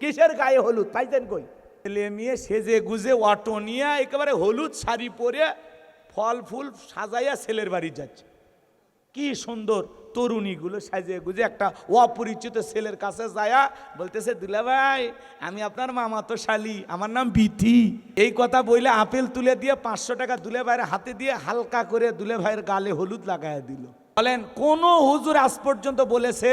কিসের গায়ে হলুদ পাইছেন কই? ছেলে মেয়ে সেজে গুজে অটো নিয়ে একেবারে হলুদ শাড়ি পরে ফল ফুল সাজাইয়া ছেলের বাড়ি যাচ্ছে। কি সুন্দর তরুণীগুলো সাজে গুজে একটা অপরিচিত ছেলের কাছে যায়া বলতেছে, দুলা ভাই আমি আপনার মামাতো শালি, আমার নাম বিথি। এই কথা বইলে আপেল তুলে দিয়ে 500 টাকা দুলে ভাইয়ের হাতে দিয়ে হালকা করে দুলে ভাইয়ের গালে হলুদ লাগাইয়া দিল। বলেন কোন হুজুর আজ পর্যন্ত বলেছে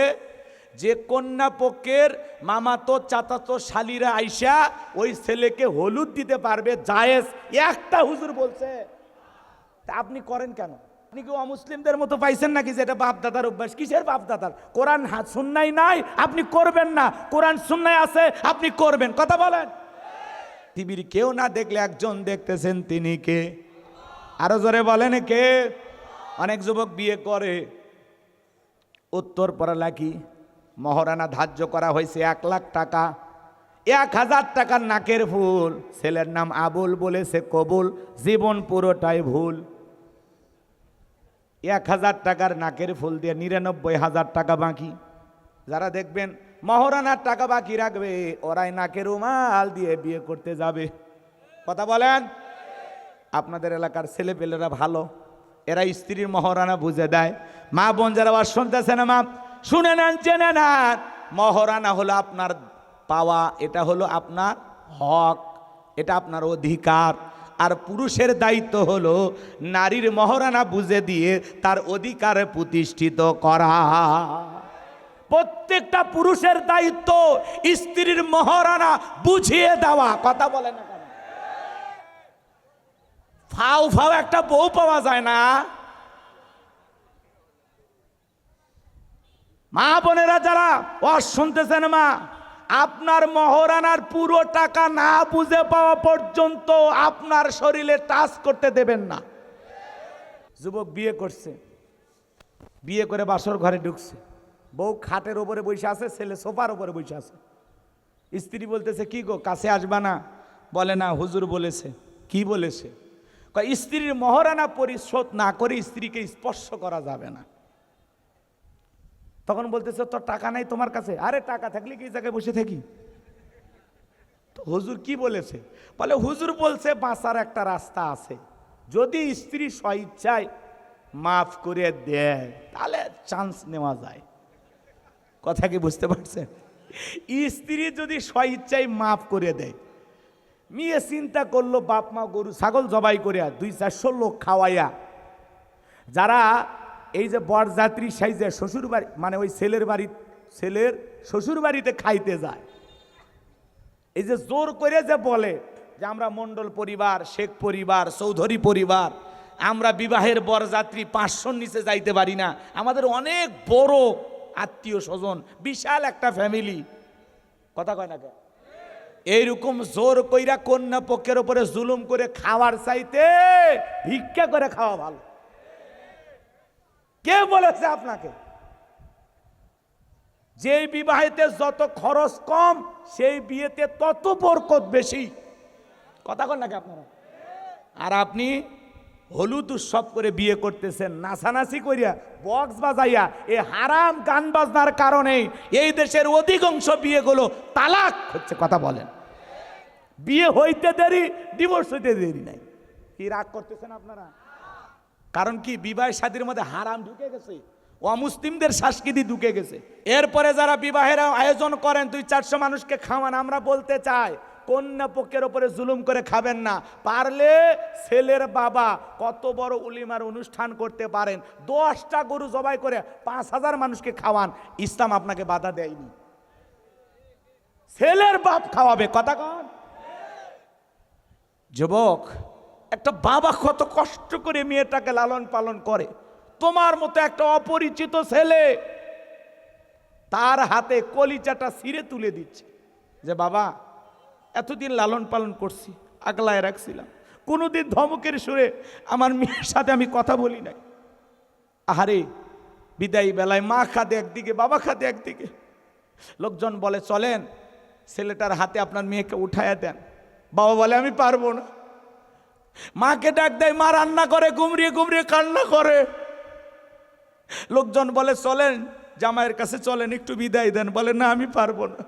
যে কন্যা পক্ষের মামাতো চাচাতো শালিরা আইসা ওই ছেলেকে হলুদ দিতে পারবে জায়েজ? একটা হুজুর বলছে? তা আপনি করেন কেন? আপনি কি অমুসলিমদের মতো পাইছেন নাকি যেটা বাপ দাদার অভ্যাস? কিসের বাপ দাদার? কোরআন সুন্নায় নাই, আপনি করবেন না। কোরআন সুন্নায় আছে, আপনি করবেন। কথা বলেন। পৃথিবীর কেউ না দেখলে একজন দেখতেছেন, তিনি কে? আরো জোরে বলেন কে? অনেক যুবক বিয়ে করে, উত্তর পড়ালেখি মহারানা ধার্য করা হয়েছে 1 লাখ টাকা, 1000 টাকার নাকের ফুল, ছেলের নাম আবুল বলেছে কবুল, জীবন পুরোটাই ভুল। 1000 টাকার নাকের ফুল দিয়ে 99,000 টাকা বাকি। যারা দেখবেন মহারানার টাকা বাকি রাখবে, ওরাই নাকের রুমাল দিয়ে বিয়ে করতে যাবে। কথা বলেন। আপনাদের এলাকার ছেলে পেলেরা ভালো, এরা স্ত্রীর মহারানা বুঝে দেয়। মা বোন যারা আবার শুনতেছে না, মা শুনে নেন, জেনে নেন, মহারানা হলো আপনার পাওয়া, এটা হলো আপনার হক, এটা আপনার অধিকার। আর পুরুষের দায়িত্ব হলো নারীর মহারানা বুঝে দিয়ে তার অধিকার প্রতিষ্ঠিত করা। প্রত্যেকটা পুরুষের দায়িত্ব স্ত্রীর মহারানা বুঝিয়ে দেওয়া। কথা বলে না কেন? ফাও ফাও একটা বউ পাওয়া যায় না। মা বোনেরা যারা শুনতেছেন, মা আপনার মহারানার পুরো টাকা না বুঝে পাওয়া পর্যন্ত আপনার শরীরে টাচ করতে দেবেন না। যুবক বিয়ে করছে, বিয়ে করে বাসর ঘরে ঢুকছে, বউ খাটের উপরে বসে আছে, ছেলে সোফার উপরে বসে আছে। স্ত্রী বলতেছে, কি গো কাছে আসবা না? বলে না, হুজুর বলেছে। কি বলেছে? স্ত্রীর মহারানা পরিশোধ না করে স্ত্রীকে স্পর্শ করা যাবে না। তখন বলতেছে, তোর টাকা নাই তোমার কাছে? আরে টাকা থাকলে কি জায়গায় বসে থাকি? তো হুজুর কি বলেছে? বলে হুজুর বলছে বাঁচার একটা রাস্তা আছে, যদি স্ত্রী স্বইচ্ছায় মাফ করে দেয় তাহলে চান্স নেওয়া যায়। কথা কি বুঝতে পারছেন? স্ত্রী যদি স্বইচ্ছায় মাফ করে দেয়, মেয়ে চিন্তা করলো বাপ মা গরু ছাগল জবাই করিয়া 200-400 লোক খাওয়াইয়া, যারা এই যে বরযাত্রী সাইজে শ্বশুর বাড়ি, মানে ওই ছেলের শ্বশুর বাড়িতে খাইতে যায়, এই যে জোর করে যে বলে যে আমরা মণ্ডল পরিবার, শেখ পরিবার, চৌধুরী পরিবার, আমরা বিবাহের বরযাত্রী 500 নিচে যাইতে পারি না, আমাদের অনেক বড় আত্মীয় স্বজন, বিশাল একটা ফ্যামিলি। কথা কয় না কেন? এইরকম জোর কইরা কন্যা পক্ষের উপরে জুলুম করে খাওয়ার চাইতে ভিক্ষা করে খাওয়া ভালো। কে বলেছে আপনাকে? যে বিবাহেতে যত খরচ কম, সেই বিয়েতে তত বরকত বেশি। কথা কন নাকি আপনারা? আর আপনি হলুদ উৎসব করে বিয়ে করতেছেন, নাচানাচি করিয়া, বক্স বাজাইয়া, এই হারাম গান বাজনার কারণে এই দেশের অধিকাংশ বিয়েগুলো তালাক হচ্ছে। কথা বলেন। বিয়ে হইতে দেরি, ডিভোর্স হইতে দেরি নাই। কি রাগ করতেছেন আপনারা? কারণ কি? বিবাহ শাদীর মধ্যে হারাম ঢুকে গেছে, অমুসলিমদের সংস্কৃতি ঢুকে গেছে। এরপরে যারা বিবাহের আয়োজন করেন 200-400 মানুষকে খাওয়ান, আমরা বলতে চাই কন্যা পক্ষের উপরে জুলুম করে খাবেন না। পারলে ছেলের বাবা কত বড় উলিমার অনুষ্ঠান করতে পারেন, 10টা গরু জবাই করে 5000 মানুষকে খাওয়ান, ইসলাম আপনাকে বাধা দেয়নি। ছেলের বাপ খাওয়াবে। কথা কন। যুবক, একটা বাবা কত কষ্ট করে মেয়েটাকে লালন পালন করে, তোমার মতো একটা অপরিচিত ছেলে তার হাতে কলিজাটা ছিঁড়ে তুলে দিচ্ছে যে বাবা এতদিন লালন পালন করছি, আগলায় রাখছিলাম, কোনোদিন ধমকের সুরে আমার মেয়ের সাথে আমি কথা বলি নাই। আহারে, বিদায়ী বেলায় মা খাদে একদিকে, বাবা খাদে একদিকে। লোকজন বলে চলেন ছেলেটার হাতে আপনার মেয়েকে উঠায়া দেন। বাবা বলে আমি পারবো না। মাকে ডাক দেয়, মা রান্না করে, গুমরিয়ে গুমরিয়ে কান্না করে। লোকজন বলে চলেন জামাইয়ের কাছে, চলেন একটু বিদায় দেন। বলে না আমি পারবো না।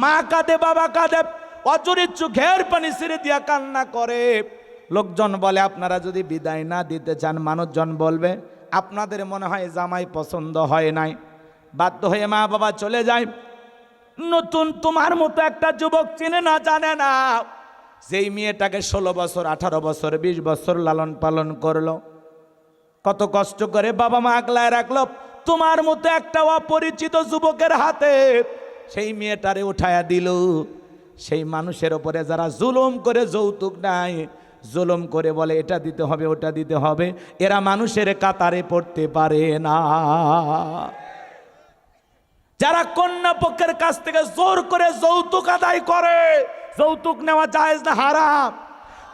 মা কাঁদে, বাবা কাঁদে, অজরির চোখের পানি ছেড়ে দিয়া কান্না করে। লোকজন বলে আপনারা যদি বিদায় না দিতে চান, মানুষজন বলবে আপনাদের মনে হয় জামাই পছন্দ হয় নাই। বাধ্য হয়ে মা বাবা চলে যায়। নতুন তোমার মতো একটা যুবক চেনে না, জানে না, যেই মেয়েটাকে 16 বছর, 18 বছর, 20 বছর লালন পালন করলো, কত কষ্ট করে বাবা মা আগলায় রাখলো, তোমার মতো একটা অপরিচিত যুবকের হাতে সেই মেয়েটারে উঠায়া দিল। সেই মানুষের ওপরে যারা জুলুম করে, যৌতুক নাই, জুলুম করে বলে এটা দিতে হবে, ওটা দিতে হবে, এরা মানুষের কাতারে পড়তে পারে না। যারা কন্যা পক্ষের কাছ থেকে জোর করে যৌতুক আদায় করে, যৌতুক নেওয়া জায়েজ না, হারাম।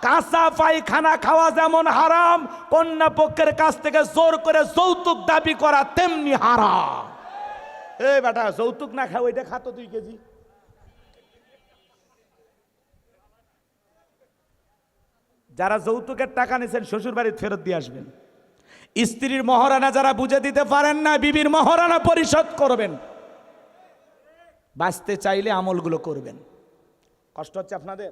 কাঁচা পায়খানা খাওয়া যেমন হারাম, কন্যা পক্ষের কাছ থেকে জোর করে যৌতুক দাবি করা তেমনি হারাম। এই বেটা, যৌতুক না খাও, এটা খাতো 2 কেজি। যারা যৌতুকের টাকা নিয়েছেন শ্বশুর বাড়িতে ফেরত দিয়ে আসবেন। স্ত্রীর মহারানা যারা বুঝে দিতে পারেন না, বিবির মহারানা পরিশোধ করবেন। বাঁচতে চাইলে আমলগুলো করবেন। কষ্ট হচ্ছে আপনাদের?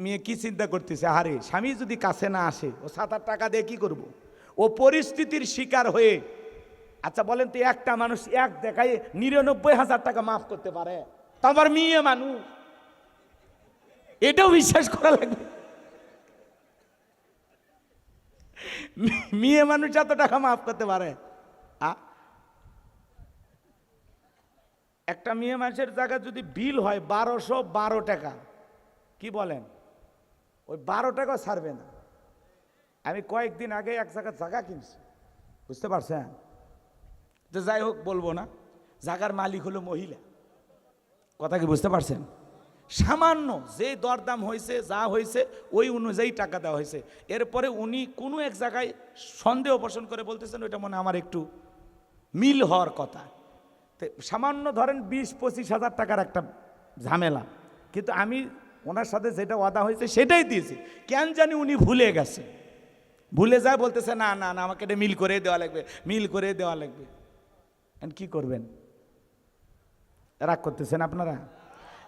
মেয়ে কি চিন্তা করতেছে, আরে স্বামী যদি কাছে না আসে, ও 7-8 টাকা দিয়ে কি করব? ও পরিস্থিতির শিকার হয়ে, আচ্ছা বলেন তো, একটা মানুষ এক দেখায় 99,000 টাকা মাফ করতে পারে? তা আবার মেয়ে মানুষ, এটাও বিশ্বাস করা লাগবে। মেয়ে মানুষ এত টাকা মাফ করতে পারে? একটা মেয়ে মানুষের জায়গা যদি বিল হয় 1212 টাকা, কি বলেন? ওই 12 টাকা ছাড়বে না। আমি কয়েকদিন আগে এক জায়গা কিনছি, বুঝতে পারছেন? তো যাই হোক, বলবো না, জায়গার মালিক হলো মহিলা। কথা কি বুঝতে পারছেন? সামান্য যে দরদাম হয়েছে, যা হয়েছে ওই অনুযায়ী টাকা দেওয়া হয়েছে। এরপরে উনি কোনো এক জায়গায় সন্দেহ পোষণ করে বলতেছেন ওইটা মনে আমার একটু মিল হওয়ার কথা। তো সামান্য ধরেন 20-25 হাজার টাকার একটা ঝামেলা, কিন্তু আমি ওনার সাথে যেটা ওয়াদা হয়েছে সেটাই দিয়েছি। কেন জানি উনি ভুলে গেছে, ভুলে যায়, বলতেছে না না না, আমাকে এটা মিল করে দেওয়া লাগবে, মিল করে দেওয়া লাগবে। কি করবেন? রাগ করতেছেন আপনারা?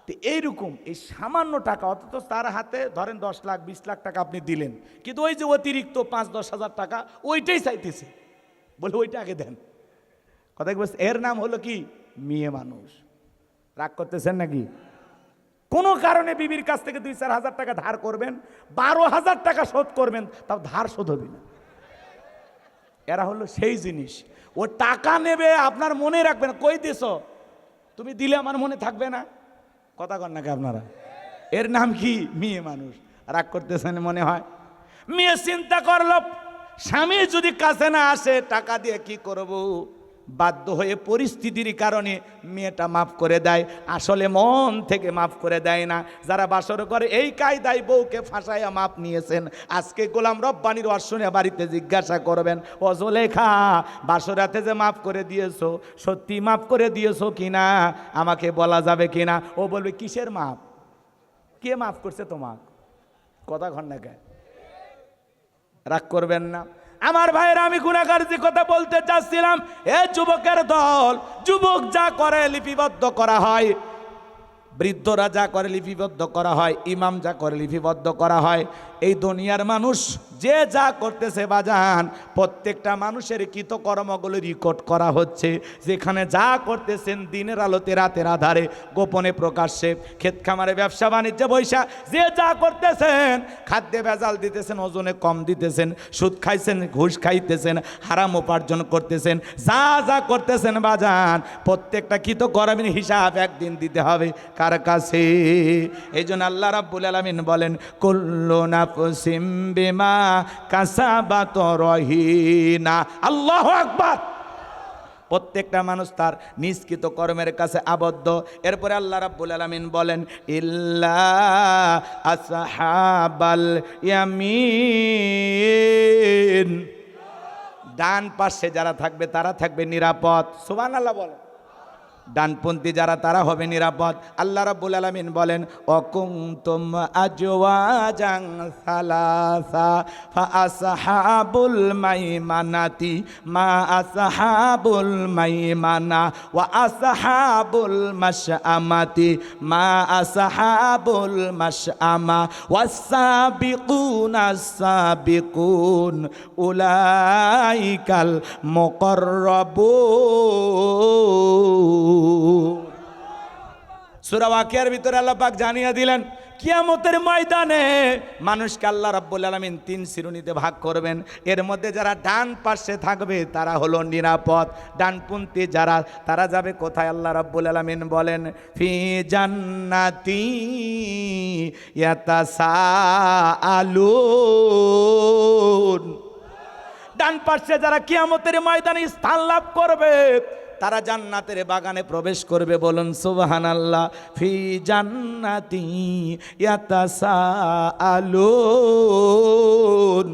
তো এইরকম এই সামান্য টাকা, অথচ তার হাতে ধরেন 10 লাখ 20 লাখ টাকা আপনি দিলেন, কিন্তু ওই যে অতিরিক্ত 5-10 হাজার টাকা ওইটাই চাইতেছে, বলে ওইটা আগে দেন। কথা কি বলছে? এর নাম হলো কি? মেয়ে মানুষ। রাগ করতেছেন নাকি? কোনো কারণে বিবির কাছ থেকে 2-4 হাজার টাকা ধার করবেন, 12,000 টাকা শোধ করবেন, তাও ধার শোধ হবে না। এরা হলো সেই জিনিস, ও টাকা নেবে, আপনার মনে রাখবে না। কই দিছ তুমি, দিলে আমার মনে থাকবে না? কথা কন নাকি আপনারা? এর নাম কি? মেয়ে মানুষ। রাগ করতেছেন মনে হয়? মেয়ে চিন্তা করলো, স্বামী যদি কাছে না আসে, টাকা দিয়ে কি করব? বাধ্য হয়ে পরিস্থিতির কারণে মেয়েটা মাফ করে দেয়, আসলে মন থেকে মাফ করে দেয় না। যারা বাসর করে এই কায়দায় বউকে ফাঁসাইয়া মাপ নিয়েছেন, আজকে গোলাম রব্বানির অর্শনে বাড়িতে জিজ্ঞাসা করবেন, ও জুলেখা, বাসরাতে যে মাফ করে দিয়েছো, সত্যি মাফ করে দিয়েছো কিনা, আমাকে বলা যাবে কিনা? ও বলবে কিসের মাপ? কে মাফ করছে তোমাক? কথা ঘন না কে? রাগ করবেন না আমার ভাইয়েরা। আমি গুনাহগার যে কথা বলতে চাচ্ছিলাম, এ যুবকের দল, যুবক যা করে লিপিবদ্ধ করা হয়, বৃদ্ধরা যা করে লিপিবদ্ধ করা হয়, ইমাম যা করে লিপিবদ্ধ করা হয়। এই দুনিয়ার মানুষ যে যা করতেছে বাজান, প্রত্যেকটা মানুষের কৃতকর্মগুলো রেকর্ড করা হচ্ছে। যেখানে যা করতেছেন দিনের আলোতে, রাতের আধারে, গোপনে প্রকাশ্যে, ক্ষেত খামারে, ব্যবসা বাণিজ্যে বৈশা যে যা করতেছেন, খাদ্যে ভেজাল দিতেছেন, ওজনে কম দিতেছেন, সুদ খাইছেন, ঘুষ খাইতেছেন, হারাম উপার্জন করতেছেন, যা যা করতেছেন বাজান, প্রত্যেকটা কৃতকর্মের হিসাব একদিন দিতে হবে কার কাছে? এই জন্য আল্লাহ রাব্বুল আলামিন বলেন, কুল্লু নাফসিম বিমা কাসাবাত রহিনা। আল্লাহু আকবার। প্রত্যেকটা মানুষ তার নিষ্কৃত কর্মের কাছে আবদ্ধ। এরপরে আল্লাহ রাব্বুল আলামিন বলেন, ইল্লা আসহাবাল ইয়ামিন, ডান পাশে যারা থাকবে তারা থাকবে নিরাপদ। সুবহানাল্লাহ বলেন। ডানপন্থী যারা তারা হবে নিরাপদ। আল্লাহ রাব্বুল আলামিন বলেন অকুনতুম আজওয়াজান সালাসা ফাআসহাবুল মাইমানাতি মা আসহাবুল মাইমানা ওয়া আসহাবুল মাশআমাতি মা আসহাবুল মাশআমা ওয়াস-সাবিকুনাস সাবিকুন উলাইকাল মুকাররাবুন। সূরা ওয়াকিয়ার ভিতরে আল্লাহ পাক জানিয়ে দিলেন কিয়ামতের ময়দানে মানুষকে আল্লাহ রাব্বুল আলামিন 3 শ্রেণীতে ভাগ করবেন। এর মধ্যে যারা ডান পাশে থাকবে তারা হলো নিরাপদ। ডানপন্থী যারা তারা যাবে কোথায়? আল্লাহ রাব্বুল আলামিন বলেন ফি জান্নাতি ইয়াতাসাআলুন। ডান পাশে যারা কিয়ামতের ময়দানে স্থান লাভ করবে তারা জান্নাতের বাগানে প্রবেশ করবে। বলুন সুবহানাল্লাহ। ফি জান্নাতি ইয়াতাসাআলুন।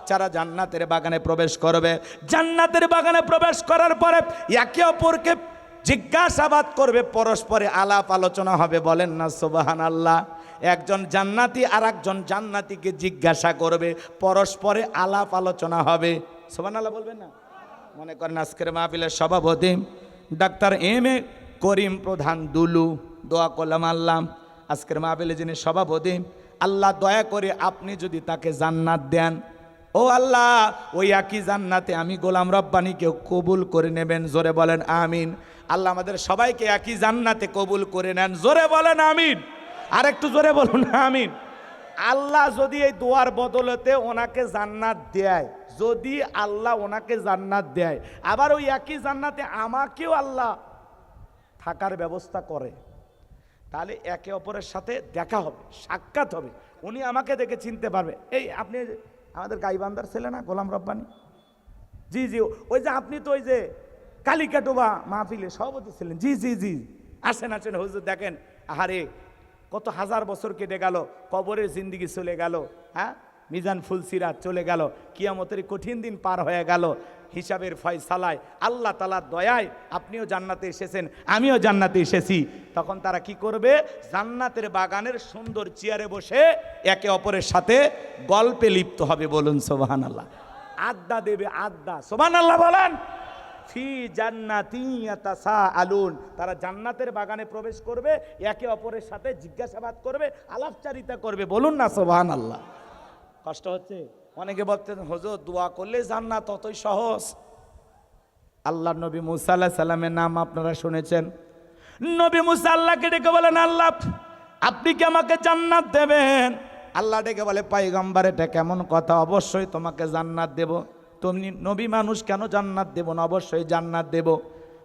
যারা জান্নাতের বাগানে প্রবেশ করবে, জান্নাতের বাগানে প্রবেশ করার পরে একে অপরকে জিজ্ঞাসাবাদ করবে, পরস্পরে আলাপ আলোচনা হবে। বলেন না সুবহানাল্লাহ। একজন জান্নাতি আর একজন জান্নাতিকে জিজ্ঞাসা করবে, পরস্পরে আলাপ আলোচনা হবে। সুবহানাল্লাহ বলবেন না? মনে করেন আজকের মাহফিলের সভাপতি ডাক্তার এম.এ. করিম প্রধান দুলু, দোয়া করলাম আল্লাহ আজকের মাহফিলে যিনি সভাপতি, আল্লাহ দয়া করে আপনি যদি তাকে জান্নাত দেন, ও আল্লাহ ওই একই জান্নাতে আমি গোলাম রব্বানীকে কবুল করে নেবেন। জোরে বলেন আমিন। আল্লাহ আমাদের সবাইকে একই জান্নাতে কবুল করে নেন। জোরে বলেন আমিন। আর একটু জোরে বলুন আমিন। আল্লাহ যদি এই দোয়ার বদলতে ওনাকে জান্নাত দেয়, যদি আল্লাহ ওনাকে জান্নাত দেয়, আবার ওই একই জান্নাতে আমাকেও আল্লাহ থাকার ব্যবস্থা করে, তাহলে একে অপরের সাথে দেখা হবে, সাক্ষাৎ হবে। উনি আমাকে দেখে চিনতে পারবে। এই আপনি আমাদের গাইবান্ধার ছেলে না গোলাম রব্বানী? জি জি, ওই যে আপনি তো ওই যে কালিকাটোবা মাহফিলে সভাপতি ছিলেন। জি জি জি, আসেন আসেন হুজুর। দেখেন আহারে কত হাজার বছর কেটে গেল, কবরের জিন্দিগি চলে গেল, হ্যাঁ মিজান ফুলসিরাত চলে গেল, কিয়ামতের কঠিন দিন পার হয়ে গেল। হিসাবের ফয়সালায় আল্লাহ তাআলার দয়ায় আপনিও জান্নাতে এসেছেন, আমিও জান্নাতে এসেছি। তখন তারা কি করবে? জান্নাতের বাগানের সুন্দর চেয়ারে বসে একে অপরের সাথে গল্পে লিপ্ত হবে। বলুন সুবহানাল্লাহ। আড্ডা দেবে, আড্ডা। সুবহানাল্লাহ বলেন। ফি জান্নাতি ইয়াতাসাআলুন। তারা জান্নাতের বাগানে প্রবেশ করবে, একে অপরের সাথে জিজ্ঞাসাবাদ করবে, আলাপচারিতা করবে। বলুন না সুবহানাল্লাহ। কষ্ট হচ্ছে? অনেকে বলতেন হুজুর দোয়া করলে জান্নাত ততই সহজ। আল্লাহর নবী মুসা আলাইহিস সালামের নাম আপনারা শুনেছেন। নবী মুসা আল্লাহকে ডেকে বলেন আল্লাহ আপনি কি আমাকে জান্নাত দেবেন? আল্লাহ ডেকে বলে পয়গম্বর এটা কেমন কথা? অবশ্যই তোমাকে জান্নাত দেব। তুমি নবী মানুষ, কেন জান্নাত দেব না? অবশ্যই জান্নাত দেব।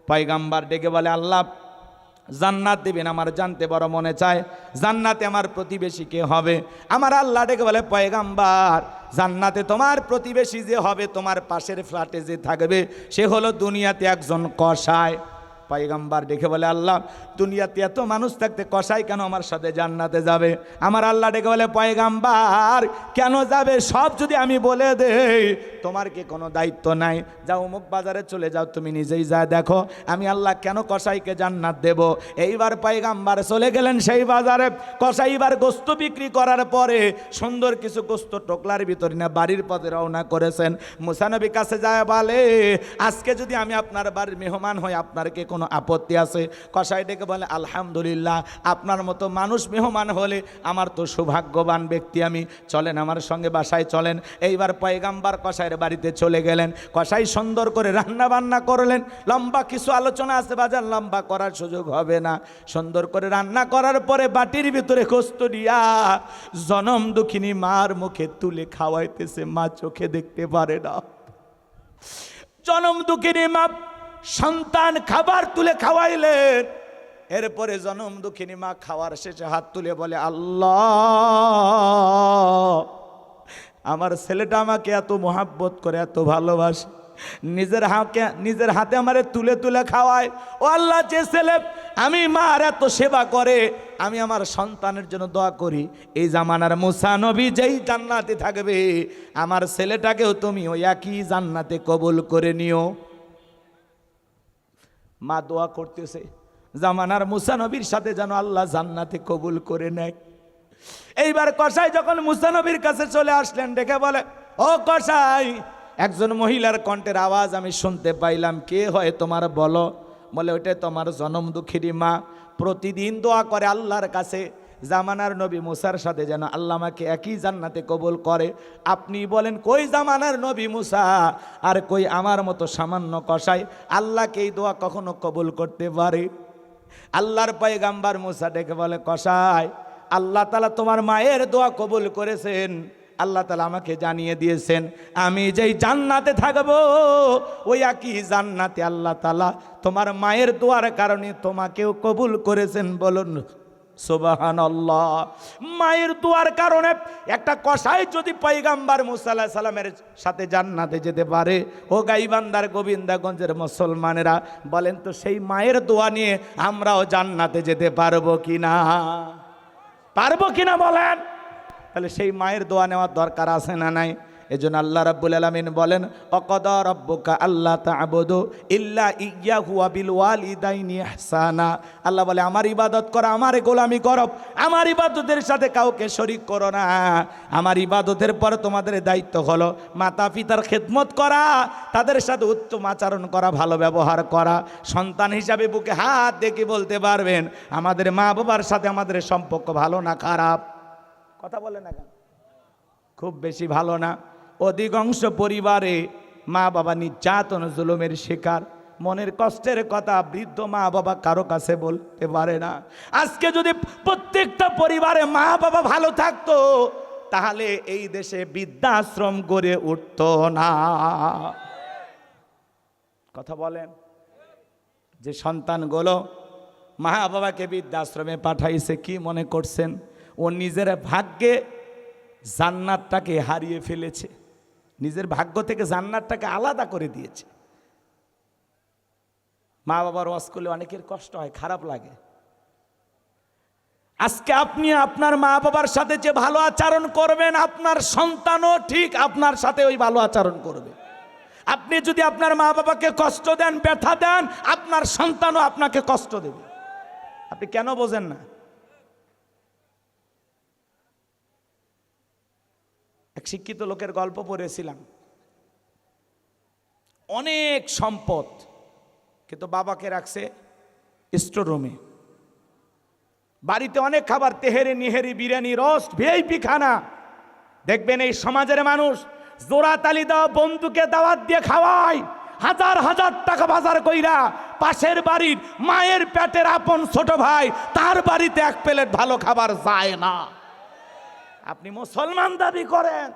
পয়গম্বর ডেকে বলে আল্লাহ জান্নাত দেবেন, আমার জানতে বড় মনে চায়। জান্নাতে আমার প্রতিবেশী কে হবে? আমার আল্লাহ ডেকে বলে পয়গম্বর জান্নাতে তোমার প্রতিবেশী যে হবে, তোমার পাশের ফ্ল্যাটে যে থাকবে, সে হলো দুনিয়াতে একজন কসাই। পয়গম্বর ডেকে বলে আল্লাহ দুনিয়াতে এত মানুষ থাকতে কসাই কেন আমার সাথে জান্নাতে যাবে? আমার আল্লাহ ডেকে বলে পয়গম্বর কেন যাবে? সব যদি আমি বলে দেই তোমার কি কোনো দায়িত্ব নাই? যাও অমুক বাজারে চলে যাও, তুমি নিজেই যা দেখো আমি আল্লাহ কেন কসাইকে জান্নাত দেব। এইবার পয়গম্বর চলে গেলেন সেই বাজারে। কসাই এবার গোস্ত বিক্রি করার পরে সুন্দর কিছু গোস্ত টোকলার ভিতরে না বাড়ির পথে রওনা করেছেন। মুসা নবীর কাছে যায় বলে আজকে যদি আমি আপনার বাড়ির মেহমান হই আপনার কি কোনো আপত্তি আছে? কসাই ডেকে বলে আলহামদুলিল্লাহ, আপনার মতো মানুষ মেহমান হলে আমার তো সৌভাগ্যবান ব্যক্তি আমি। চলেন আমার সঙ্গে বাসায় চলেন। এইবার পয়গম্বর কসাইয়ের বাড়িতে চলে গেলেন। কসাই সুন্দর করে রান্না বান্না করলেন। লম্বা কিছু আলোচনা আছে বাজার, লম্বা করার সুযোগ হবে না। সুন্দর করে রান্না করার পরে বাটির ভিতরে গোস্ত দিয়া জনম দুঃখিনী মার মুখে তুলে খাওয়াইতেছে। মা চোখে দেখতে পারে না। জনম দুঃখিনী মা সন্তান খাবার তুলে খাওয়াইলেন। এরপরে জনম দুঃখিনী মা খাওয়ার শেষে হাত তুলে বলে আল্লাহ আমার ছেলেটা আমাকে এত মোহাব্বত করে, এত ভালোবাসে, নিজের হাতে আমারে তুলে তুলে খাওয়ায়। ও আল্লাহ যে ছেলে আমি মার এত সেবা করে, আমি আমার সন্তানের জন্য দোয়া করি এই জামানার মুসা নবী যেই জান্নাতে থাকবে আমার ছেলেটাকেও তুমি ওই একই জান্নাতে কবুল করে নিও। মা দোয়া করতেছে জামানার মুসা নবীর সাথে যেন আল্লাহ জান্নাতে কবুল করে নেয়। এইবার কসাই যখন মুসা নবীর কাছে চলে আসলেন, ডেকে বলে, ও কসাই, একজন মহিলার কণ্ঠের আওয়াজ আমি শুনতে পাইলাম, কে হয় তোমার বলো? বলে ওইটাই তোমার জনম দুঃখিনী মা, প্রতিদিন দোয়া করে আল্লাহর কাছে জামানার নবী মুসার সাথে যেন আল্লাহ আমাকে একই জান্নাতে কবুল করে। আপনি বলেন কই জামানার নবী মুসা আর কই আমার মতো সামান্য কসাই আল্লাহকে এই দোয়া কখনো কবুল করতে পারে? আল্লাহর পয়গাম্বার মুসা ডেকে বলে, কসাই, আল্লাহ তাআলা তোমার মায়ের দোয়া কবুল করেছেন। আল্লাহ তাআলা আমাকে জানিয়ে দিয়েছেন আমি যেই জান্নাতে থাকবো ওই একই জান্নাতে আল্লাহ তাআলা তোমার মায়ের দোয়ার কারণে তোমাকেও কবুল করেছেন। বলুন সুবহানাল্লাহ। মায়ের দোয়ার কারণে একটা কসাই যদি পয়গাম্বার মুসা আলাইহিস সালামের সাথে জান্নাতে যেতে পারে, ও গাইবান্দার গোবিন্দাগঞ্জের মুসলমানেরা বলেন তো সেই মায়ের দোয়া নিয়ে আমরাও জান্নাতে যেতে পারবো কিনা? পারবো কিনা বলেন? তাহলে সেই মায়ের দোয়া নেওয়ার দরকার আছে না নাই? এজন্য আল্লাহ রাব্বুল আলামিন বলেন, অকদা রাব্বুকা আল্লা তা'বুদু ইল্লা ইয়্যাহু ওয়া বিল ওয়ালিদাইনি ইহসানা। আল্লাহ বলে আমার ইবাদত করো, আমার গোলামি করো, আমার ইবাদতের সাথে কাউকে শরীক করো না। আমার ইবাদতের পর তোমাদের দায়িত্ব হলো মাতা পিতার খেদমত করা, তাদের সাথে উত্তম আচরণ করা, ভালো ব্যবহার করা। সন্তান হিসাবে বুকে হাত দেখে বলতে পারবেন আমাদের মা বাবার সাথে আমাদের সম্পর্ক ভালো না খারাপ? কথা বলে না কেন? খুব বেশি ভালো না। অধিকাংশ পরিবারে মা বাবা নির্যাতন জুলুমের শিকার। মনের কষ্টের কথা বৃদ্ধ মা বাবা কারো কাছে বলতে পারে না। আজকে যদি প্রত্যেকটা পরিবারে মা বাবা ভালো থাকতো তাহলে এই দেশে বৃদ্ধাশ্রম গড়ে উঠতো না। কথা বলেন। যে সন্তানগুলো মা বাবাকে বৃদ্ধাশ্রমে পাঠাইছে কি মনে করছেন ও নিজের ভাগ্যে জান্নাতটাকে হারিয়ে ফেলেছে? নিজের ভাগ্য থেকে জান্নাতটাকে আলাদা করে দিয়েছে। মা বাবার ওয়াজ করলে অনেকের কষ্ট হয়, খারাপ লাগে। আজকে আপনি আপনার মা বাবার সাথে যে ভালো আচরণ করবেন আপনার সন্তানও ঠিক আপনার সাথে ওই ভালো আচরণ করবে। আপনি যদি আপনার মা বাবাকে কষ্ট দেন, ব্যথা দেন, আপনার সন্তানও আপনাকে কষ্ট দেবে। আপনি কেন বোঝেন না? এক শিক্ষিত লোকের গল্প পড়েছিলাম। অনেক সম্পদ, কিন্তু বাবাকে রাখছে স্টোররুমে। বাড়িতে অনেক খাবার, তেহেরি নিহেরি বিরিয়ানি রোস্ট ভিআইপি খানা। দেখবেন এই সমাজের মানুষ জোড়া তালি দেওয়া বন্ধুকে দাওয়াত দিয়ে খাওয়ায়, হাজার হাজার টাকা বাজার কইরা পাশের বাড়ির মায়ের পেটের আপন ছোট ভাই তার বাড়িতে এক প্লেট ভালো খাবার যায় না। আপনি মুসলমান দাবি করেন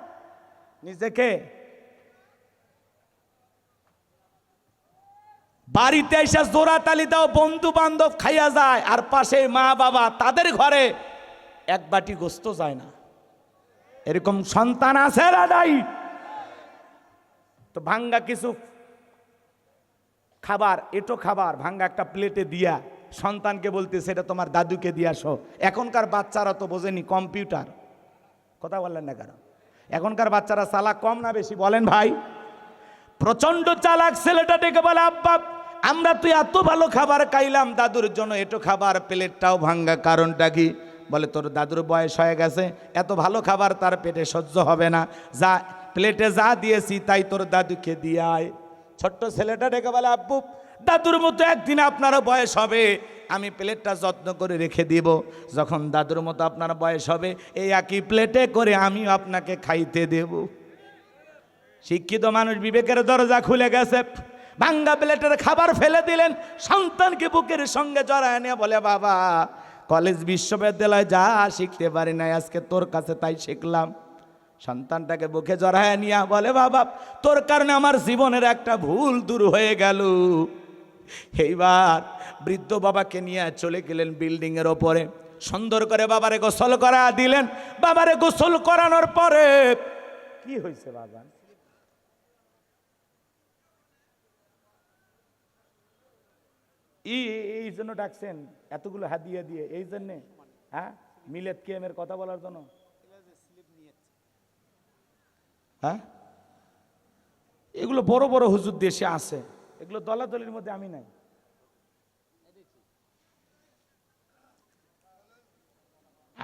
নিজেকে, বাড়িতে এসে জোড়া তালি দাও বন্ধু বান্ধব খাইয়া যায়, আর পাশে মা বাবা তাদের ঘরে এক বাটি গোস্ত যায় না। এরকম সন্তান আছে না নাই? তো ভাঙ্গা কিছু খাবার, এটো খাবার ভাঙ্গা একটা প্লেটে দিয়া সন্তানকে বলতে সেটা তোমার দাদুকে দিয়ে আসো। এখনকার বাচ্চারা তো বোঝেনি কম্পিউটার। কথা বললেন না কারণ এখনকার বাচ্চারা চালাক কম না বেশি বলেন ভাই? প্রচন্ড চালাক। ছেলেটা ডেকে বলে, আব্বা আমরা তুই এত ভালো খাবার খাইলাম, দাদুর জন্য এটো খাবার প্লেটটাও ভাঙ্গা, কারণটা কি? বলে তোর দাদুর বয়স হয়ে গেছে, এত ভালো খাবার তার পেটে সহ্য হবে না, যা প্লেটে যা দিয়েছি তাই তোর দাদুকে দিয়ে আয়। ছোট্ট ছেলেটা ডেকে বলে, আব্বু দাদুর মতো একদিন আপনারও বয়স হবে, আমি প্লেটটা যত্ন করে রেখে দিব, যখন দাদুর মতো আপনার বয়স হবে এই একই প্লেটে করে আমিও আপনাকে খাইতে দেব। শিক্ষিত মানুষ বিবেকের দরজা খুলে গেছে, ভাঙ্গা প্লেটের খাবার ফেলে দিলেন, সন্তানকে বুকের সঙ্গে জড়ায় নিয়ে বলে, বাবা কলেজ বিশ্ববিদ্যালয় যা শিখতে পারি না আজকে তোর কাছে তাই শিখলাম। সন্তানটাকে বুকে জড়ায় নিয়ে বলে, বাবা তোর কারণে আমার জীবনের একটা ভুল দূর হয়ে গেল। এইবার বৃদ্ধ বাবাকে নিয়ে চলে গেলেন বিল্ডিং এর ওপরে, সুন্দর করে বাবারে গোসল করা দিলেন। বাবারে গোসল করানোর পরে কি হয়েছে বাবা? এই জন্য ডাকছেন এতগুলো হাদিয়া দিয়ে, এই জন্যে? হ্যাঁ, মিলাদ কিয়ামের কথা বলার জন্য? হ্যাঁ, এগুলো বড় বড় হুজুর দেশে আছে, এগুলো দলাদলির মধ্যে আমি নাই।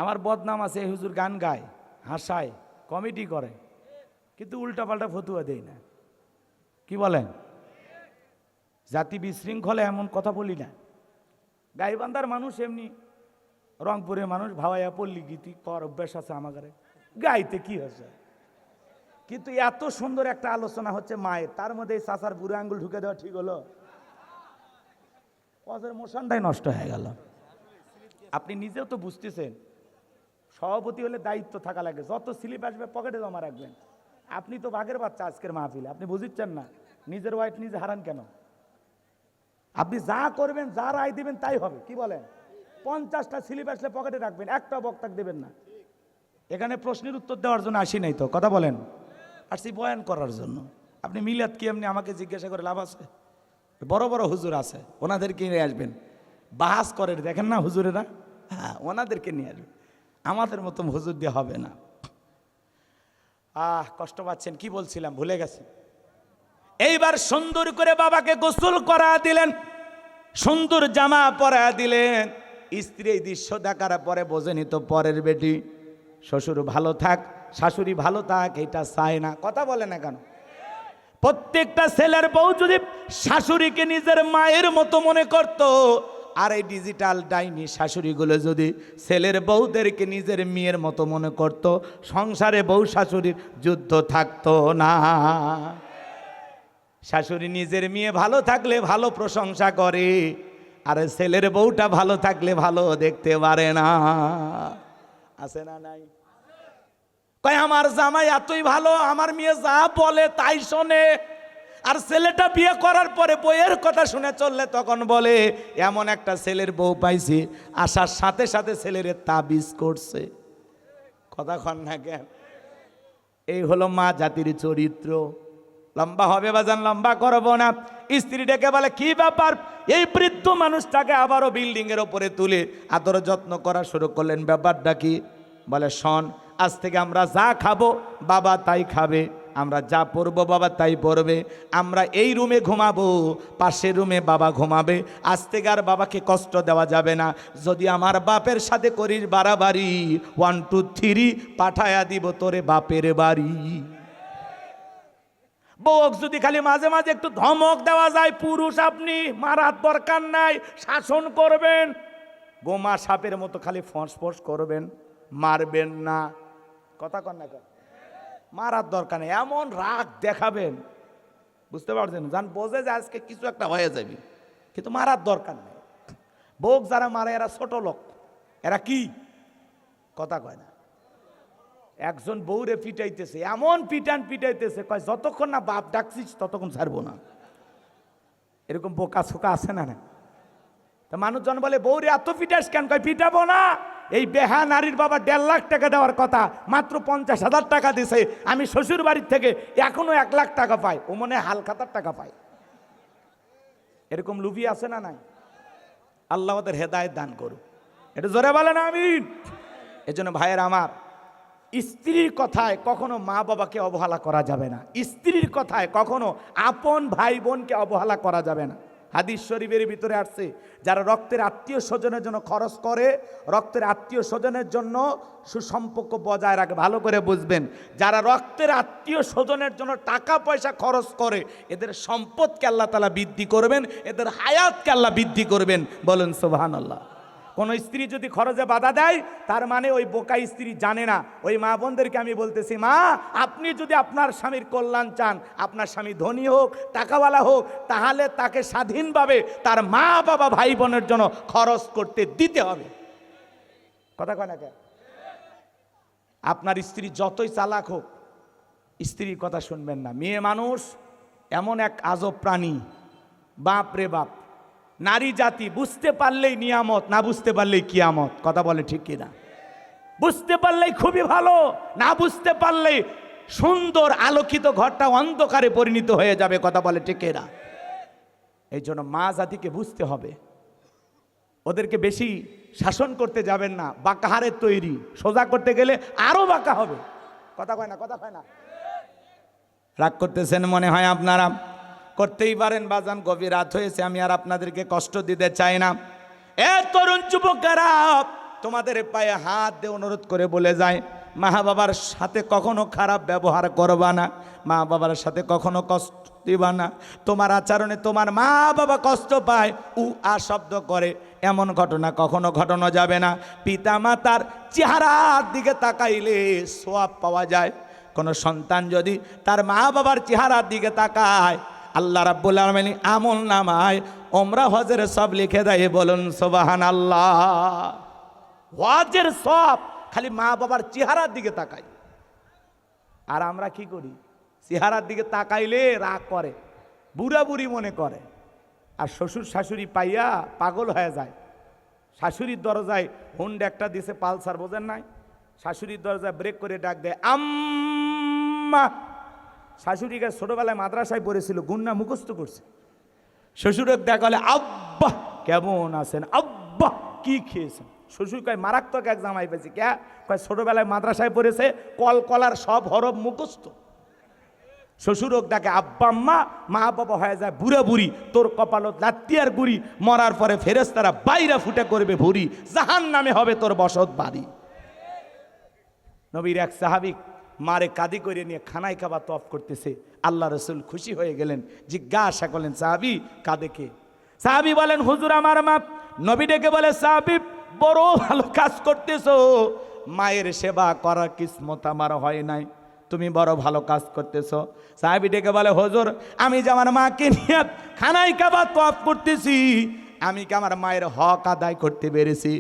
আমার বদনাম আছে, এই হুজুর গান গায়, হাসায়, কমেডি করে, কিন্তু উল্টাপাল্টা ফতুয়া দেয় না। কি বলেন? জাতি বিশৃঙ্খলে এমন কথা বলি না। গাইবান্ধার মানুষ এমনি, রংপুরের মানুষ ভাওয়াইয়া পল্লী গীতি কর অভ্যাস আছে আমাদের, গাইতে কি আছে। কিন্তু এত সুন্দর একটা আলোচনা হচ্ছে মায়ের, তার মধ্যে এই চাচার বুড়ো আঙ্গুল ঢুকে দেওয়া ঠিক হলো? ওদের মোশনটাই নষ্ট হয়ে গেল। আপনি নিজেও তো বুঝতেছেন, সভাপতি হলে দায়িত্ব থাকা লাগে, যত স্লিপ আসবে পকেটে জমা রাখবেন। আপনি তো বাঘের বাচ্চা আজকের মাহফিলে, আপনি বুঝিচ্ছেন না, নিজের ওয়াইট নিজে হারান কেন? আপনি যা করবেন, যা রায় দিবেন তাই হবে। কি বলেন? 50টা স্লিপ আসলে পকেটে রাখবেন, একটা বক্তাকে দেবেন না। এখানে প্রশ্নের উত্তর দেওয়ার জন্য আসি নাই তো, কথা বলেন, আসছি বয়ান করার জন্য। আপনি মিলাদ কি এমনি আমাকে জিজ্ঞাসা করে লাভ আছে? বড় বড় হুজুর আছে, ওনাদেরকে নিয়ে আসবেন, বাহাস করে, দেখেন না হুজুরেরা, হ্যাঁ ওনাদেরকে নিয়ে আসবেন, আমাদের মতো হুজুর দিয়ে হবে না। কষ্ট পাচ্ছেন, কি বলছিলাম ভুলে গেছি। এইবার সুন্দর করে বাবাকে গোসল করা দিলেন, সুন্দর জামা পরা দিলেন। স্ত্রী এই দৃশ্য দেখার পরে বোঝেনি তো পরের বেটি, শ্বশুর ভালো থাক, শাশুড়ি ভালো থাক, এটা চায় না। কথা বলে না কেন? প্রত্যেকটা ছেলের বউ যদি শাশুড়িকে নিজের মায়ের মতো মনে করত, আর এই ডিজিটাল ডাইনি শাশুড়িগুলো যদি ছেলের বউদেরকে নিজের মেয়ের মতো মনে করত, সংসারে বউ শাশুড়ির যুদ্ধ থাকতো না। শাশুড়ি নিজের মেয়ে ভালো থাকলে ভালো প্রশংসা করে, আর ছেলের বউটা ভালো থাকলে ভালো দেখতে পারে না। আছে না নাই? কয় আমার জামাই এতই ভালো, আমার মেয়ে যা বলে তাই শোনে। আর ছেলেটা বিয়ে করার পরে বইয়ের কথা শুনে চললে তখন বলে এমন একটা ছেলের বউ পাইছি, আসার সাথে সাথে ছেলের তাবিজ করছে। কথা কন না কেন? এই হলো মা জাতির চরিত্র। লম্বা হবে বাজান, লম্বা করবো না। স্ত্রী ডেকে বলে কি ব্যাপার? এই বৃদ্ধ মানুষটাকে আবারও বিল্ডিং এর উপরে তুলে আদর যত্ন করা শুরু করলেন। ব্যাপারটা কি? বলে শোন, আজ থেকে আমরা যা খাবো বাবা তাই খাবে, আমরা যা পরবো বাবা তাই পরবে, আমরা এই রুমে ঘুমাবো, পাশের রুমে বাবা ঘুমাবে, আজ থেকে আর বাবাকে কষ্ট দেওয়া যাবে না। যদি আমার বাপের সাথে করিস বাড়াবাড়ি, 1 2 3 পাঠায়া দিব তোরে বাপের বাড়ি। বউ যদি খালি মাঝে মাঝে একটু ধমক দেওয়া যায়, পুরুষ আপনি মারার দরকার নাই, শাসন করবেন। গোমা সাপের মতো খালি ফোঁস ফোঁস করবেন, মারবেন না। কথা কন না কেন? মারার দরকার নেই, এমন রাগ দেখাবেন, বুঝতে পারছেন? জান বোঝে যে আজকে কিছু একটা হয়ে যাবে, কিন্তু মারার দরকার নেই। বউ যারা মারে এরা ছোট লোক, এরা কি কথা কয় না। একজন বউরে পিটাইতেছে, এমন পিটাইতেছে, কয় যতক্ষণ না বাপ ডাকছিস ততক্ষণ ছাড়বো না। এরকম বোকা ছোকা আছে না? তা মানুষজন বলে বউরে এত পিটাস কেন? কয় পিটাবো না। এই বেহা নারীর বাবা 1.5 লাখ টাকা দেওয়ার কথা, মাত্র 50,000 টাকা দিছে। আমি শ্বশুর বাড়ির থেকে এখনো 1 লাখ টাকা পাই, ও মনে হালখাতার টাকা পায়। এরকম লুভি আছে না নাই? আল্লাহ ওদের হেদায়েত দান করুক, এটা জোরে বলেন আমিন। এজন্য ভাইয়ের আমার, স্ত্রীর কথায় কখনো মা বাবাকে অবহেলা করা যাবে না। স্ত্রীর কথায় কখনো আপন ভাই বোনকে অবহেলা করা যাবে না। হাদিস শরীফের ভিতরে আসছে, যারা রক্তের আত্মীয় স্বজনের জন্য খরচ করে, রক্তের আত্মীয় স্বজনের জন্য সুসম্পর্ক বজায় রাখে। ভালো করে বুঝবেন, যারা রক্তের আত্মীয় স্বজনের জন্য টাকা পয়সা খরচ করে, এদের সম্পদকে আল্লাহ তাআলা বৃদ্ধি করবেন, এদের হায়াতকে আল্লাহ বৃদ্ধি করবেন। বলেন সুবহানাল্লাহ। কোন স্ত্রী যদি খরচে বাধা দেয়, তার মানে ওই বোকা স্ত্রী জানে না। ওই মা বোনদেরকে আমি বলতেছি, মা আপনি যদি আপনার স্বামীর কল্যাণ চান, আপনার স্বামী ধনী হোক টাকাওয়ালা হোক, তাহলে তাকে স্বাধীনভাবে তার মা বাবা ভাই বোনের জন্য খরচ করতে দিতে হবে। কথা কয় না কেন? আপনার স্ত্রী যতই চালাক হোক, স্ত্রীর কথা শুনবেন না। মেয়ে মানুষ এমন এক আজব প্রাণী, বাপ রে বাপ। নারী জাতি বুঝতে পারলেই নিয়ামত, না বুঝতে পারলেই কিয়ামত। কথা বলে ঠিক কিনা? বুঝতে পারলেই খুবই ভালো, না বুঝতে পারলেই সুন্দর আলোকিত ঘরটা অন্ধকারে পরিণত হয়ে যাবে। কথা বলে ঠিক কিনা? এই জন্য মা জাতিকে বুঝতে হবে, ওদেরকে বেশি শাসন করতে যাবেন না। বাঁকা হাড়ের তৈরি, সোজা করতে গেলে আরো বাঁকা হবে। কথা কয় না? কথা কয় না? রাগ করতেছেন মনে হয় আপনারা, করতেই পারেন বাজান, গভীর রাত হয়েছে, আমি আর আপনাদেরকে কষ্ট দিতে চাই না। এ তরুণ যুবকেরা, তোমাদের পায়ে হাত দিয়ে অনুরোধ করে বলে যায়, মা বাবার সাথে কখনো খারাপ ব্যবহার করবা না, মা বাবার সাথে কখনো কষ্ট দিবা না। তোমার আচরণে তোমার মা বাবা কষ্ট পায়, আ শব্দ করে, এমন ঘটনা কখনো ঘটানো যাবে না। পিতা মাতার চেহারার দিকে তাকাইলে সওয়াব পাওয়া যায়। কোনো সন্তান যদি তার মা বাবার চেহারার দিকে তাকায়, আল্লাহ রাব্বুল আলামিন আমল নামায় ওমরা হজের সব লিখে দেয়। বলুন সুবহানাল্লাহ। হজের সব খালি মা বাবার চেহারার দিকে তাকাই। আর আমরা কি করি? চেহারার দিকে তাকাইলে রাগ করে, বুড়া বুড়ি মনে করে। আর শ্বশুর শাশুড়ি পাইয়া পাগল হয়ে যায়। শাশুড়ির দরজায় হুন্ড একটা দিছে পালসার, বোঝেন নাই? শাশুড়ির দরজায় ব্রেক করে ডাক দেয় আম্মা। শাশুড়িকে ছোটবেলায় মাদ্রাসায় পড়েছিল, গুন্না মুখস্থ করছে। শ্বশুরের দেখা হলে আব্বা কেমন আছেন, আব্বা কি খেয়েছেন। শ্বশুর কয় মারাত্মক এক জামাই পেয়েছি। কে কয় ছোটবেলায় মাদ্রাসায় পড়েছে, কলার সব হরফ মুখস্থ। শ্বশুরক ডাকে আব্বা আম্মা, মা বাবা হয়ে যায় বুড়া বুড়ি। তোর কপালত লাত্তিয়ার গুড়ি, মরার পরে ফেরেশতারা বাইরা ফুটে করবে ভুরি, জাহান্নামে হবে তোর বসত বাড়ি। নবীর এক সাহাবী মারে কাঁদি করে নিয়ে খানায় খাবার তফ করতেছে। আল্লাহ রসুল খুশি হয়ে গেলেন, জিজ্ঞাসা করলেন সাহাবী কাঁদে কে? সাহাবী বলেন হুজুর আমার মা। নবী ডেকে বলে সাহাবী বড় ভালো কাজ করতেছো, মায়ের সেবা করার কিসমত আমার হয় নাই, তুমি বড় ভালো কাজ করতেছো। সাহাবী ডেকে বলে হুজুর আমি যে আমার মাকে নিয়ে খানায় খাবার তফ করতেছি, আমি কি আমার মায়ের হক আদায় করতে পেরেছি?